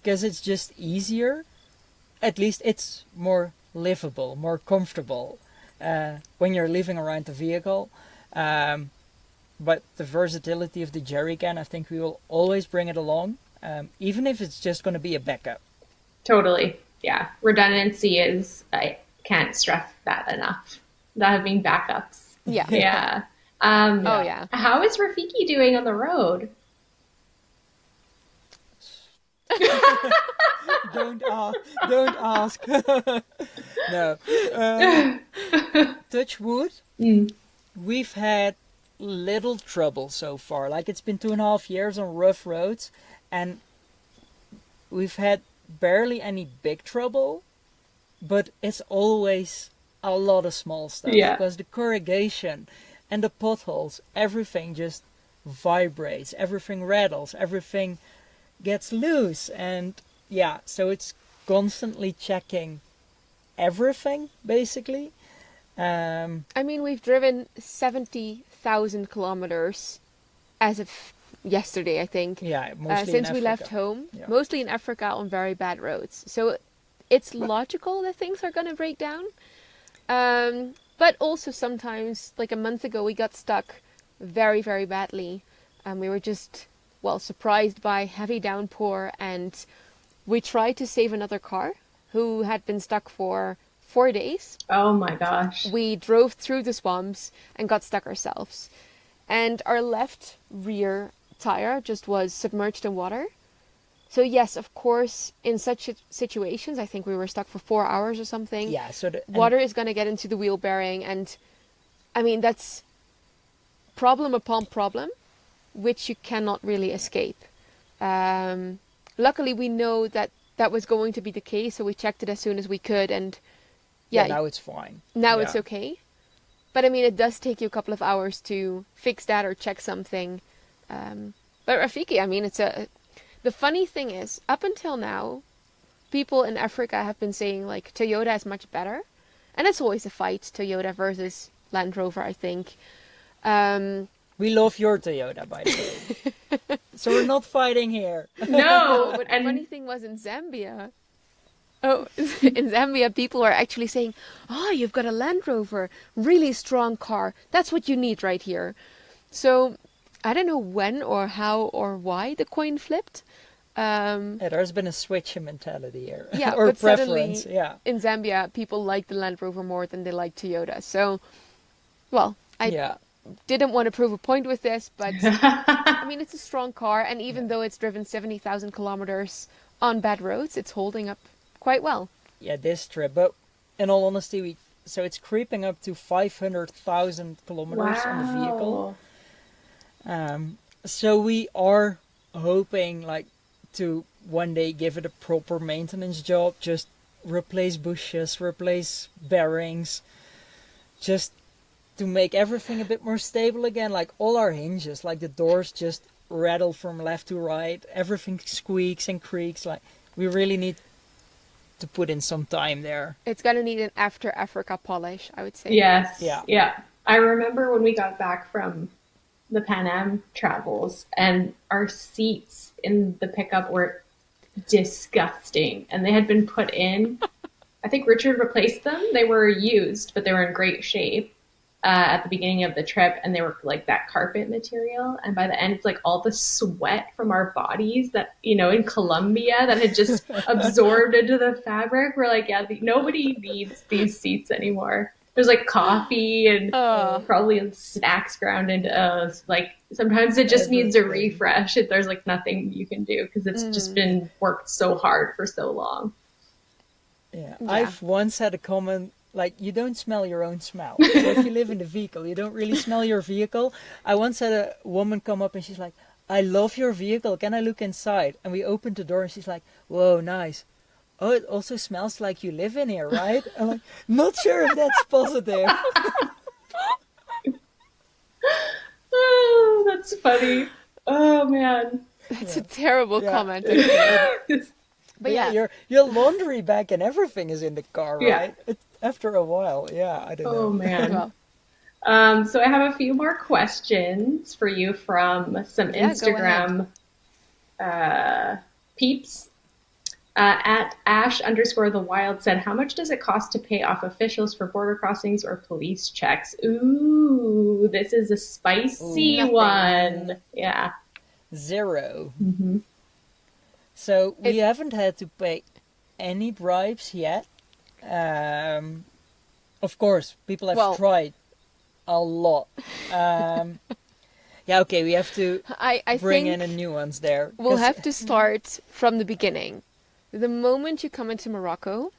because it's just easier. At least it's more livable, more comfortable when you're living around the vehicle. But the versatility of the jerry can, I think we will always bring it along, even if it's just going to be a backup. Totally. Yeah. Redundancy I can't stress that enough. That having backups. Yeah. Yeah. Oh, yeah. How is Rafiki doing on the road? Don't ask. No. Touch wood. We've had little trouble so far. Like, it's been 2.5 years on rough roads, and we've had barely any big trouble, but it's always a lot of small stuff. Yeah. Because the corrugation and the potholes, everything just vibrates, everything rattles, everything gets loose, and yeah, so it's constantly checking everything, basically. I mean, we've driven 70,000 kilometers as of yesterday, I think. Yeah, mostly since in we Africa. left home, Yeah. mostly in Africa on very bad roads. So it's logical that things are going to break down. But also sometimes, like a month ago, we got stuck very, very badly. We were just, surprised by heavy downpour, and we tried to save another car who had been stuck for 4 days. Oh my gosh. We drove through the swamps and got stuck ourselves. And our left rear tire just was submerged in water. So yes, of course, in such situations, I think we were stuck for 4 hours or something. Yeah, so water is going to get into the wheel bearing, and I mean, that's problem upon problem, which you cannot really escape. Luckily, we know that that was going to be the case, so we checked it as soon as we could, and now it's fine. Now it's okay. But I mean, it does take you a couple of hours to fix that or check something. But Rafiki, I mean, the funny thing is, up until now, people in Africa have been saying, like, Toyota is much better. And it's always a fight, Toyota versus Land Rover, I think. We love your Toyota, by the way. So we're not fighting here. No, But the funny thing was in Zambia. Oh, in Zambia, people are actually saying, "Oh, you've got a Land Rover, really strong car. That's what you need right here." So I don't know when or how or why the coin flipped. There's been a switch in mentality here. Yeah, or but preference. suddenly Yeah. in Zambia, people like the Land Rover more than they like Toyota. So, well, I didn't want to prove a point with this, but I mean, it's a strong car, and even though it's driven 70,000 kilometers on bad roads, it's holding up quite well. Yeah, this trip. But in all honesty, so it's creeping up to 500,000 kilometers on the vehicle. So we are hoping, like, to one day give it a proper maintenance job, just replace bushes, replace bearings, just to make everything a bit more stable again. Like, all our hinges, like the doors just rattle from left to right, everything squeaks and creaks. Like, we really need to put in some time there. It's gonna need an after Africa polish, I would say. Yes. Yeah. Yeah. I remember when we got back from the Pan Am travels, and our seats in the pickup were disgusting, and they had been put in. I think Richard replaced them. They were used, but they were in great shape at the beginning of the trip, and they were like that carpet material. And by the end, it's like all the sweat from our bodies that, in Colombia that had just absorbed into the fabric. We're like, nobody needs these seats anymore. There's like coffee and probably snacks ground into like sometimes it just needs a refresh. There's like nothing you can do because it's just been worked so hard for so long. Yeah. I've once had a comment like, you don't smell your own smell. So if you live in the vehicle, you don't really smell your vehicle. I once had a woman come up and she's like, "I love your vehicle. Can I look inside?" And we opened the door and she's like, "Whoa, nice. Oh, it also smells like you live in here, right?" I'm like, not sure if that's positive. funny. Oh man. That's a terrible Yeah. comment, actually. But Yeah, yeah, your laundry bag and everything is in the car, Yeah. right? After a while, yeah, I don't Oh know. man. well, So I have a few more questions for you from some yeah, go ahead. Instagram peeps. At Ash_the Wild said, how much does it cost to pay off officials for border crossings or police checks? Ooh, this is a spicy Nothing. one. Yeah. 0. Mm-hmm. So we It haven't had to pay any bribes yet. Um, of course, people have well, tried a lot. Um, yeah, okay, we have to I bring in a think nuance there. we'll 'Cause have to start from the beginning. The moment you come into Morocco,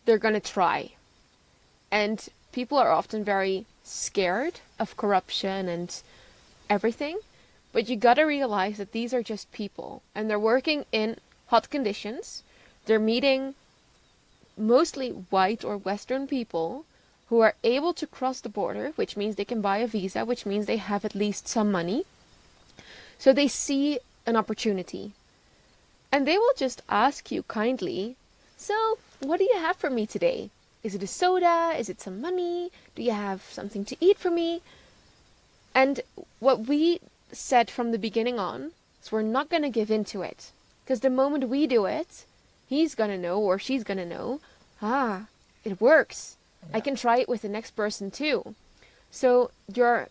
they're gonna try, and people are often very scared of corruption and everything. But you gotta realize that these are just people, and they're working in hot conditions. They're meeting mostly white or Western people who are able to cross the border, which means they can buy a visa, which means they have at least some money. So they see an opportunity. And they will just ask you kindly, so what do you have for me today? Is it a soda? Is it some money? Do you have something to eat for me? And what we said from the beginning on is we're not going to give in to it. Because the moment we do it, he's going to know or she's going to know, it works. I can try it with the next person too. So you're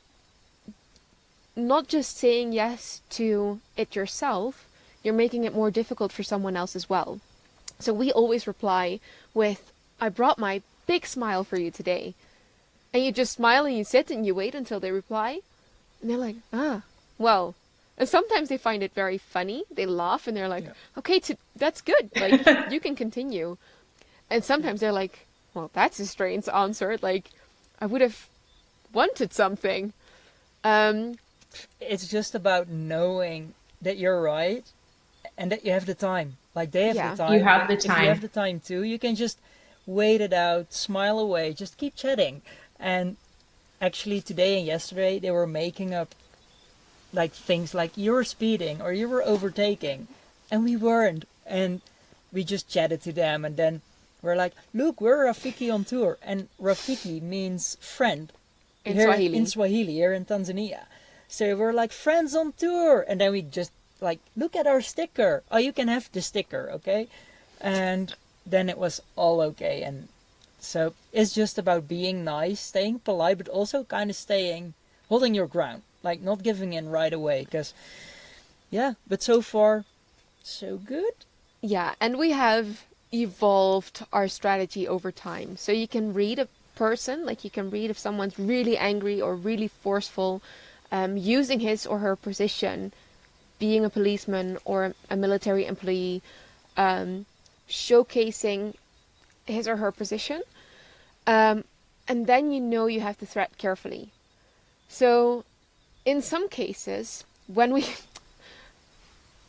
not just saying yes to it yourself, you're making it more difficult for someone else as well. So we always reply with, I brought my big smile for you today. And you just smile and you sit and you wait until they reply. And they're like, well. And sometimes they find it very funny. They laugh and they're like, okay, that's good. Like, you can continue. And sometimes they're like, well, that's a strange answer. Like, I would have wanted something. it's just about knowing that you're right and that you have the time. Like they have the time. You have the If you time. have the time too, you can just wait it out, smile away, just keep chatting. And actually today and yesterday they were making up like things like you were speeding or you were overtaking and we weren't. And we just chatted to them and then we're like, look, we're Rafiki on tour. And Rafiki means friend. In here Swahili. in Swahili, here in Tanzania. So we're like friends on tour. And then we just like, look at our sticker. Oh, you can have the sticker, okay? And then it was all okay. And so it's just about being nice, staying polite, but also kind of holding your ground. Like not giving in right away. Because, yeah, but so far, so good. Yeah, and we have evolved our strategy over time. So you can read a person, like you can read if someone's really angry or really forceful, using his or her position, being a policeman or a military employee, showcasing his or her position. And then you have to thread carefully. So in some cases, when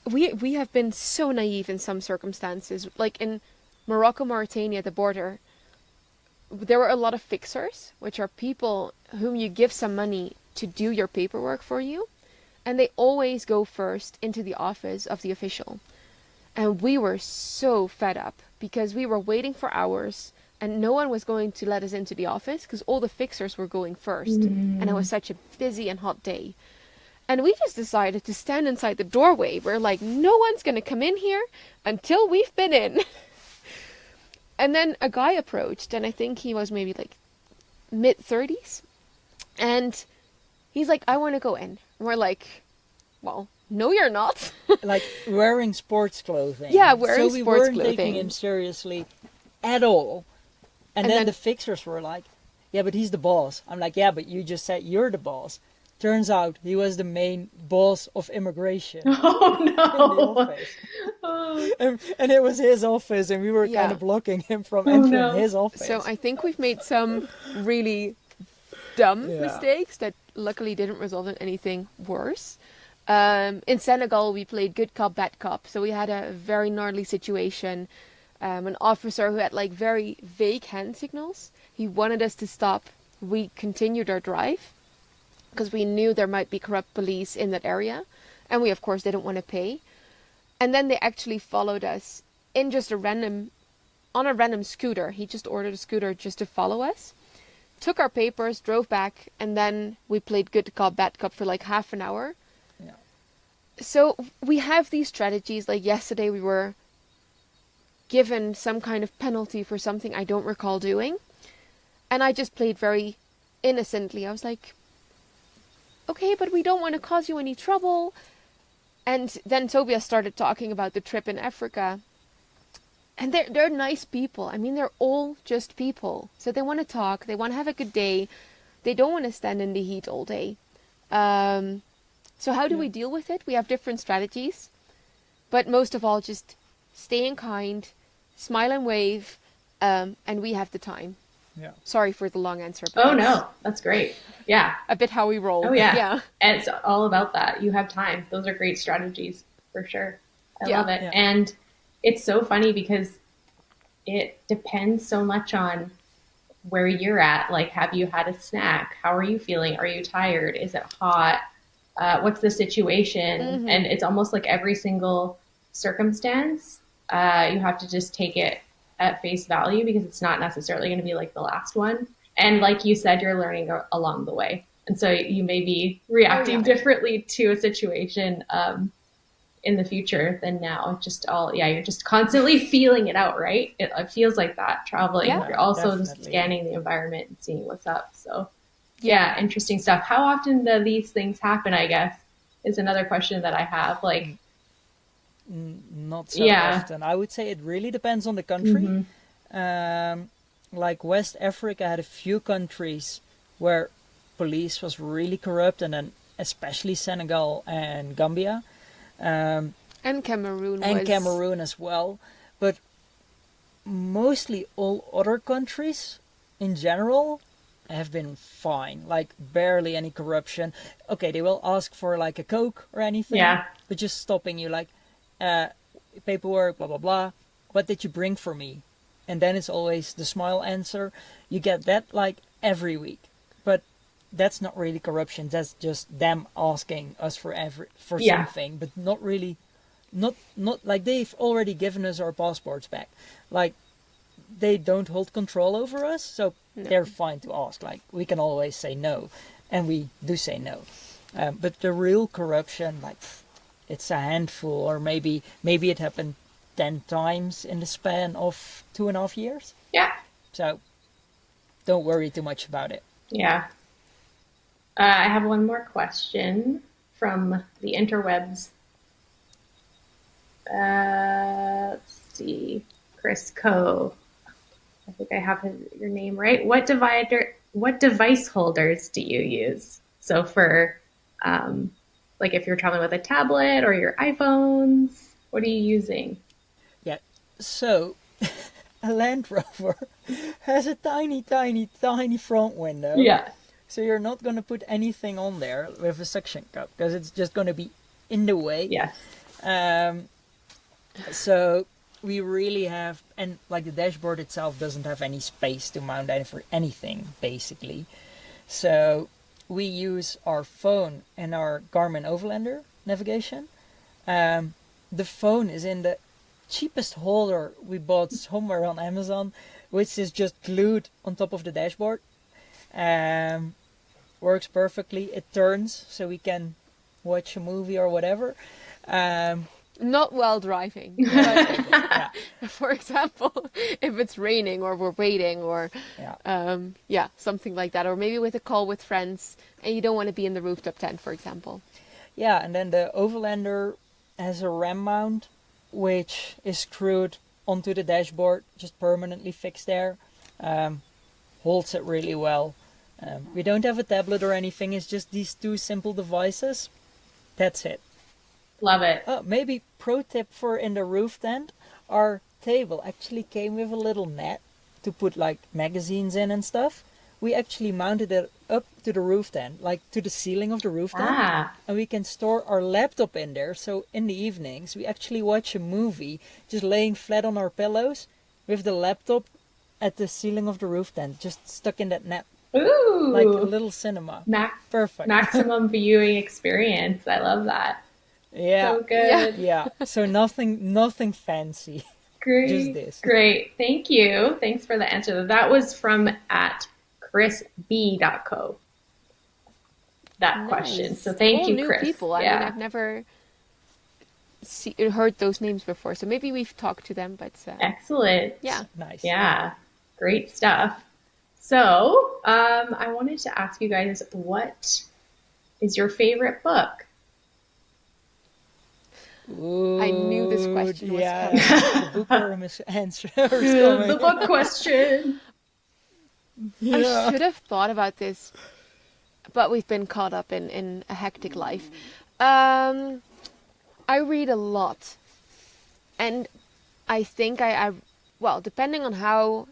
we have been so naive in some circumstances, like in Morocco, Mauritania, the border, there were a lot of fixers, which are people whom you give some money to do your paperwork for you, and they always go first into the office of the official. And we were so fed up because we were waiting for hours and no one was going to let us into the office because all the fixers were going first. And it was such a busy and hot day. And we just decided to stand inside the doorway. We're like, no one's going to come in here until we've been in. And then a guy approached, and I think he was maybe like mid-30s. And he's like, I want to go in. And we're like, well, no, you're not. Like wearing sports clothing. Yeah, wearing so we sports weren't clothing. taking him seriously at all. And then the fixers were like, yeah, but he's the boss. I'm like, yeah, but you just said you're the boss. Turns out he was the main boss of immigration. Oh In the no. office. Oh. And it was his office and we were kind of blocking him from entering his office. So I think we've made some really dumb mistakes that luckily didn't result in anything worse. In Senegal, we played good cop, bad cop. So we had a very gnarly situation. An officer who had like very vague hand signals. He wanted us to stop. We continued our drive. because we knew there might be corrupt police in that area, and we of course didn't want to pay. And then they actually followed us in just on a random scooter. He just ordered a scooter just to follow us, took our papers, drove back, and then we played good cop, bad cop for like half an hour. Yeah. So we have these strategies. Like yesterday we were given some kind of penalty for something I don't recall doing. And I just played very innocently. I was like, okay, but we don't want to cause you any trouble. And then Tobias started talking about the trip in Africa. And they're nice people. I mean, they're all just people. So they want to talk. They want to have a good day. They don't want to stand in the heat all day. So how do we deal with it? We have different strategies. But most of all, just staying kind, smile and wave, and we have the time. Yeah. Sorry for the long answer. But Oh, no, that's great. Yeah. A bit how we roll. Oh, yeah. Yeah. And it's all about that. You have time. Those are great strategies for sure. I love it. Yeah. And it's so funny because it depends so much on where you're at. Like, have you had a snack? How are you feeling? Are you tired? Is it hot? What's the situation? Mm-hmm. And it's almost like every single circumstance, you have to just take it at face value because it's not necessarily going to be like the last one. And like you said, you're learning along the way. And so you may be reacting differently to a situation in the future than now. Just you're just constantly feeling it out, right? It feels like that traveling. Yeah, you're also just definitely. scanning the environment and seeing what's up. So yeah, interesting stuff. How often do these things happen, I guess, is another question that I have. Like, Not so often. I would say it really depends on the country. Like West Africa had a few countries where police was really corrupt, and then especially Senegal and Gambia. And Cameroon And Cameroon as well. But mostly all other countries in general have been fine. Like barely any corruption. Okay, they will ask for like a Coke or anything. Yeah. But just stopping you like, paperwork, blah, blah, blah. What did you bring for me? And then it's always the smile answer. You get that like every week. But that's not really corruption. That's just them asking us for something, but not really, not like they've already given us our passports back. Like they don't hold control over us, so they're fine to ask. Like we can always say no, and we do say no. But the real corruption, like it's a handful, or maybe it happened 10 times in the span of 2.5 years. Yeah. So don't worry too much about it. Yeah. I have one more question from the interwebs. Let's see. Chris Coe. I think I have your name right. What device holders do you use? So for, like if you're traveling with a tablet or your iPhones, what are you using? Yeah. So a Land Rover has a tiny, tiny, tiny front window. Yeah. So you're not going to put anything on there with a suction cup because it's just going to be in the way. Yes. So we really have, and like the dashboard itself doesn't have any space to mount anything basically. So we use our phone and our Garmin Overlander navigation. The phone is in the cheapest holder we bought somewhere on Amazon, which is just glued on top of the dashboard. Works perfectly. It turns so we can watch a movie or whatever. Not while driving. But, Yeah. for example, if it's raining or we're waiting or something like that. Or maybe with a call with friends and you don't want to be in the rooftop tent, for example. Yeah, and then the Overlander has a RAM mount, which is screwed onto the dashboard, just permanently fixed there. Holds it really well. We don't have a tablet or anything, it's just these two simple devices. That's it. Love it. Maybe pro tip for in the roof tent, our table actually came with a little net to put like magazines in and stuff. We actually mounted it up to the roof tent, like to the ceiling of the roof tent. And we can store our laptop in there, so in the evenings we actually watch a movie just laying flat on our pillows with the laptop at the ceiling of the roof tent, just stuck in that net. like a Ooh, little cinema. max Perfect. maximum viewing experience. I love that. Yeah, So Yeah. good. yeah. So nothing fancy, just Great. this. Great. Thank you. Thanks for the answer. That was from at chrisb.co, that question. So Nice. thank All you, new Chris. people. I mean, Yeah. I've never heard those names before, so maybe we've talked to them, but Excellent. yeah. Nice. Yeah. Great stuff. So, I wanted to ask you guys, what is your favorite book? I knew this Ooh, question was yeah. coming. The bookworm is answer is The coming. book question. I Yeah. should have thought about this, but we've been caught up in a hectic life. I read a lot, and I think well, depending on how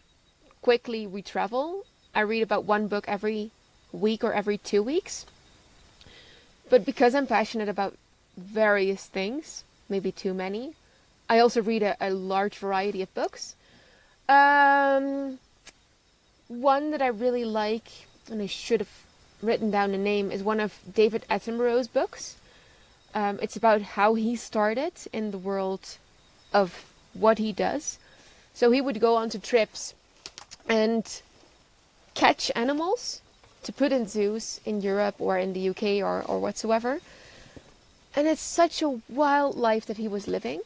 quickly we travel, I read about one book every week or every 2 weeks. But because I'm passionate about various things, maybe too many, I also read a large variety of books. Um, One that I really like, and I should have written down the name, is one of David Attenborough's books. It's about how he started in the world of what he does. So he would go on to trips and catch animals to put in zoos in Europe or in the UK or whatsoever. And it's such a wild life that he was living.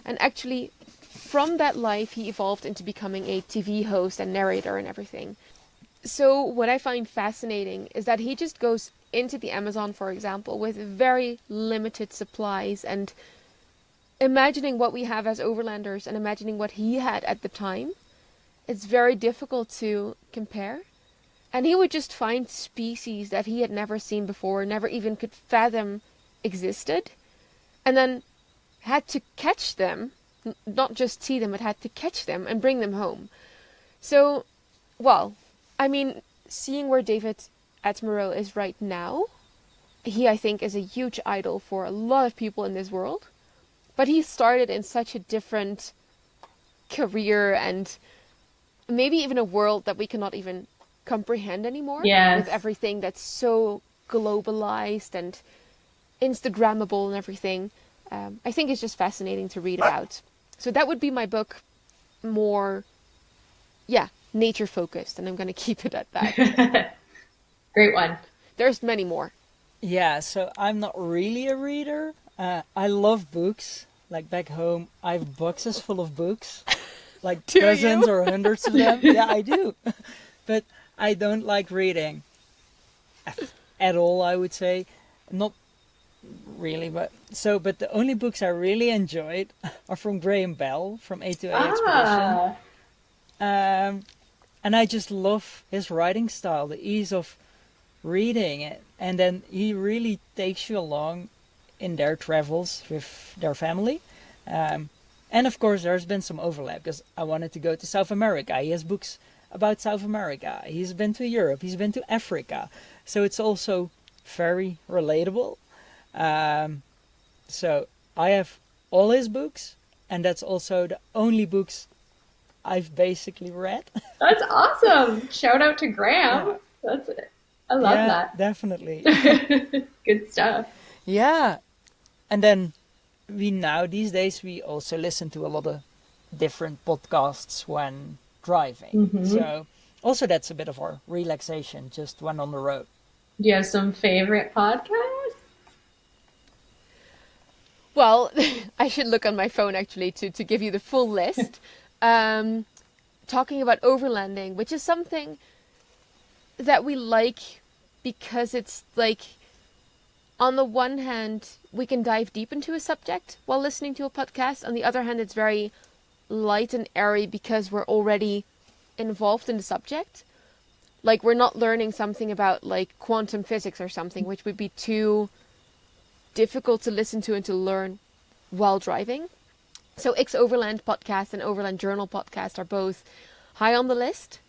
And actually, from that life, he evolved into becoming a TV host and narrator and everything. So what I find fascinating is that he just goes into the Amazon, for example, with very limited supplies, and imagining what we have as overlanders and imagining what he had at the time, it's very difficult to compare. And he would just find species that he had never seen before, never even could fathom existed, and then had to catch them, not just see them, but had to catch them and bring them home. So, well, I mean, seeing where David Attenborough is right now, he, I think, is a huge idol for a lot of people in this world. But he started in such a different career and maybe even a world that we cannot even comprehend anymore. Yes. With everything that's so globalized and Instagrammable and everything. I think it's just fascinating to read about. So that would be my book, more, yeah, nature focused, and I'm going to keep it at that. Great one. There's many more. Yeah, so I'm not really a reader. I love books. Like back home, I have boxes full of books. Like Do dozens you? or hundreds of them. Yeah, I do. But I don't like reading at all, I would say. Not really, but the only books I really enjoyed are from Graham Bell from A2A Expedition. And I just love his writing style, the ease of reading it. And then he really takes you along in their travels with their family. And of course, there's been some overlap because I wanted to go to South America. He has books about South America. He's been to Europe. He's been to Africa. So it's also very relatable. So I have all his books, and that's also the only books I've basically read. That's awesome. Shout out to Graham. Yeah. That's it. I love Yeah, that. definitely. Good stuff. Yeah. And then these days, we also listen to a lot of different podcasts when driving. Mm-hmm. So also that's a bit of our relaxation just when on the road. Do you have some favorite podcasts? Well, I should look on my phone actually to give you the full list. Talking about overlanding, which is something that we like because it's like, on the one hand, we can dive deep into a subject while listening to a podcast. On the other hand, it's very light and airy because we're already involved in the subject. Like, we're not learning something about like quantum physics or something, which would be too difficult to listen to and to learn while driving. So X Overland podcast and Overland Journal podcast are both high on the list.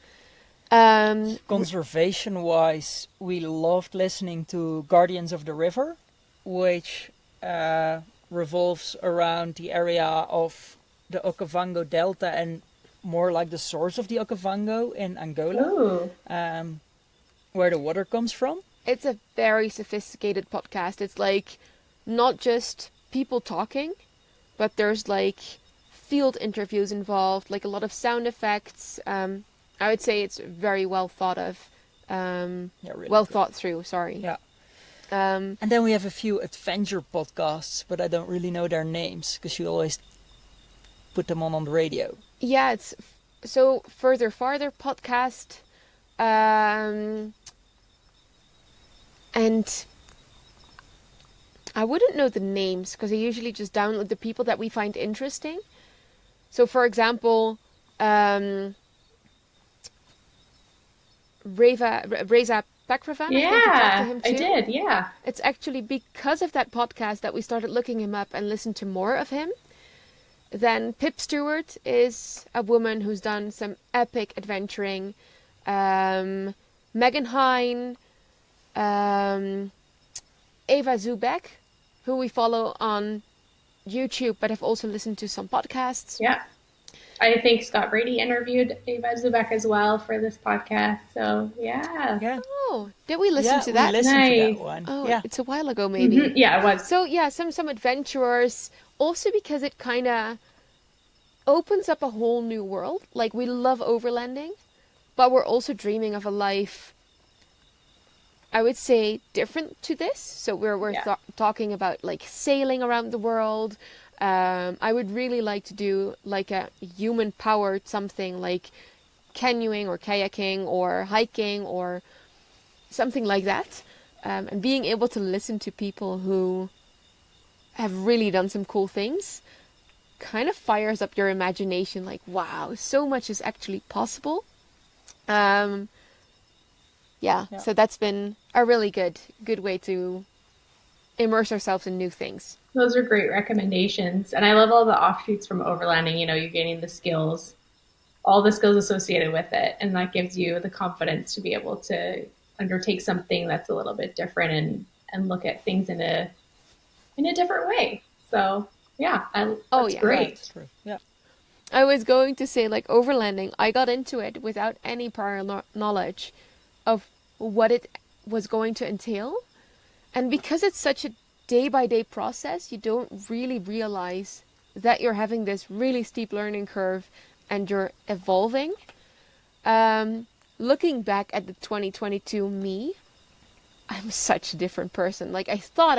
Conservation wise, we loved listening to Guardians of the River, which revolves around the area of the Okavango Delta and more like the source of the Okavango in Angola. Ooh. where the water comes from. It's a very sophisticated podcast. It's like not just people talking, but there's like field interviews involved, like a lot of sound effects. I would say it's very well thought of. Really well good. thought through, sorry. Yeah. Um, And then we have a few adventure podcasts, but I don't really know their names because you always put them on the radio. yeah, it's so Further Farther podcast. And I wouldn't know the names because I usually just download the people that we find interesting. So, for example, Reza Pakravan, I think you talked to him too. I did, yeah. It's actually because of that podcast that we started looking him up and listened to more of him. Then Pip Stewart is a woman who's done some epic adventuring. Megan Hine, Eva Zubek, who we follow on YouTube, but have also listened to some podcasts. Yeah. I think Scott Brady interviewed Eva Zubek as well for this podcast. So, yeah. Yeah. Oh, did we listen to we that? listened to Nice. that one. Oh, Yeah. it's a while ago, maybe. Mhm. Yeah, it was. So yeah, some adventurers. Also because it kind of opens up a whole new world. Like we love overlanding, but we're also dreaming of a life, I would say, different to this. So we're Yeah. talking about like sailing around the world. I would really like to do like a human powered something like canoeing or kayaking or hiking or something like that. And being able to listen to people who have really done some cool things kind of fires up your imagination. Like, wow, so much is actually possible. Yeah, so that's been a really good way to immerse ourselves in new things. Those are great recommendations. And I love all the offshoots from overlanding. You know, you're gaining the skills, all the skills associated with it. And that gives you the confidence to be able to undertake something that's a little bit different and look at things in a different way. So, yeah, that's great. That's true. Yeah. I was going to say, like, overlanding, I got into it without any prior knowledge of what it was going to entail. And because it's such a day-by-day process, you don't really realize that you're having this really steep learning curve and you're evolving. Looking back at the 2022 me, I'm such a different person. Like, I thought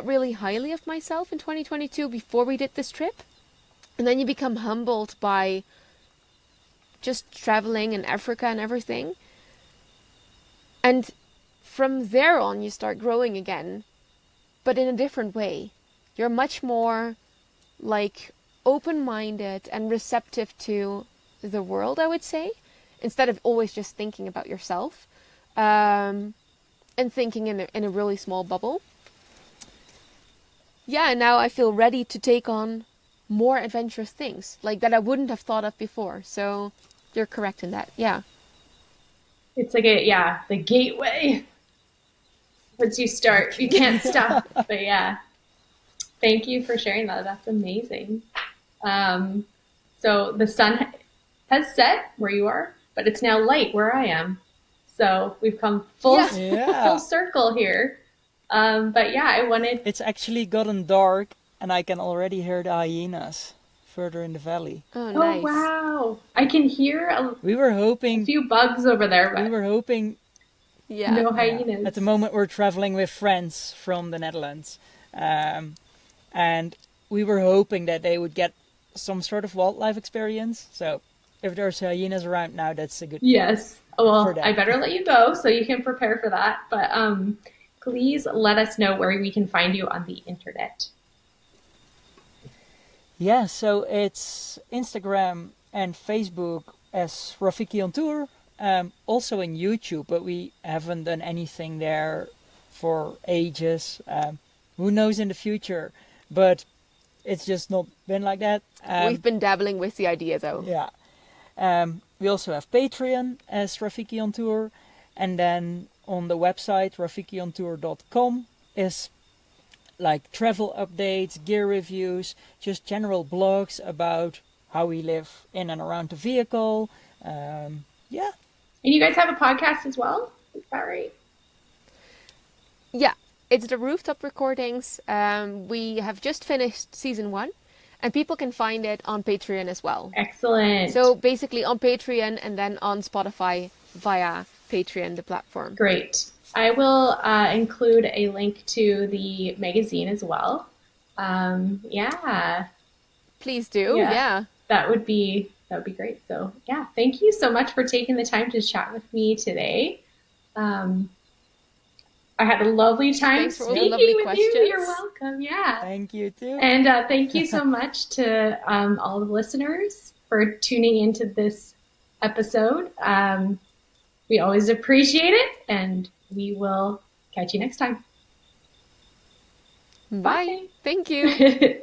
really highly of myself in 2022 before we did this trip. And then you become humbled by just traveling in Africa and everything. And from there on, you start growing again, but in a different way. You're much more like open-minded and receptive to the world, I would say, instead of always just thinking about yourself, and thinking in a really small bubble. Yeah, and now I feel ready to take on more adventurous things, like that I wouldn't have thought of before. So you're correct in that. Yeah. It's like the gateway. Once you start, you can't stop. But yeah, thank you for sharing that. That's amazing. So the sun has set where you are, but it's now light where I am. So we've come full circle here. But yeah, I wanted. It's actually gotten dark, and I can already hear the hyenas further in the valley. Oh, nice. Oh wow! I can hear We were hoping. a few bugs over there, but We were hoping. Yeah. no hyenas. At the moment, we're traveling with friends from the Netherlands, and we were hoping that they would get some sort of wildlife experience. So, if there's hyenas around now, that's a good. Yes. Well, for that. I better let you go so you can prepare for that. But please let us know where we can find you on the internet. Yeah, so it's Instagram and Facebook as Rafiki on Tour. Also in YouTube, but we haven't done anything there for ages. Who knows in the future? But it's just not been like that. We've been dabbling with the idea, though. Yeah. We also have Patreon as Rafiki on Tour. And then on the website, rafikiontour.com, is like travel updates, gear reviews, just general blogs about how we live in and around the vehicle. Yeah. And you guys have a podcast as well? Is that right? Yeah, it's the Rooftop Recordings. We have just finished season 1, and people can find it on Patreon as well. Excellent. So basically on Patreon and then on Spotify via Patreon, the platform. Great. I will include a link to the magazine as well. Yeah. Please do. Yeah. That would be great. So yeah, thank you so much for taking the time to chat with me today. I had a lovely time speaking with you. You're welcome. Yeah. Thank you too. And thank you so much to all the listeners for tuning into this episode. We always appreciate it, and we will catch you next time. Bye. Thank you.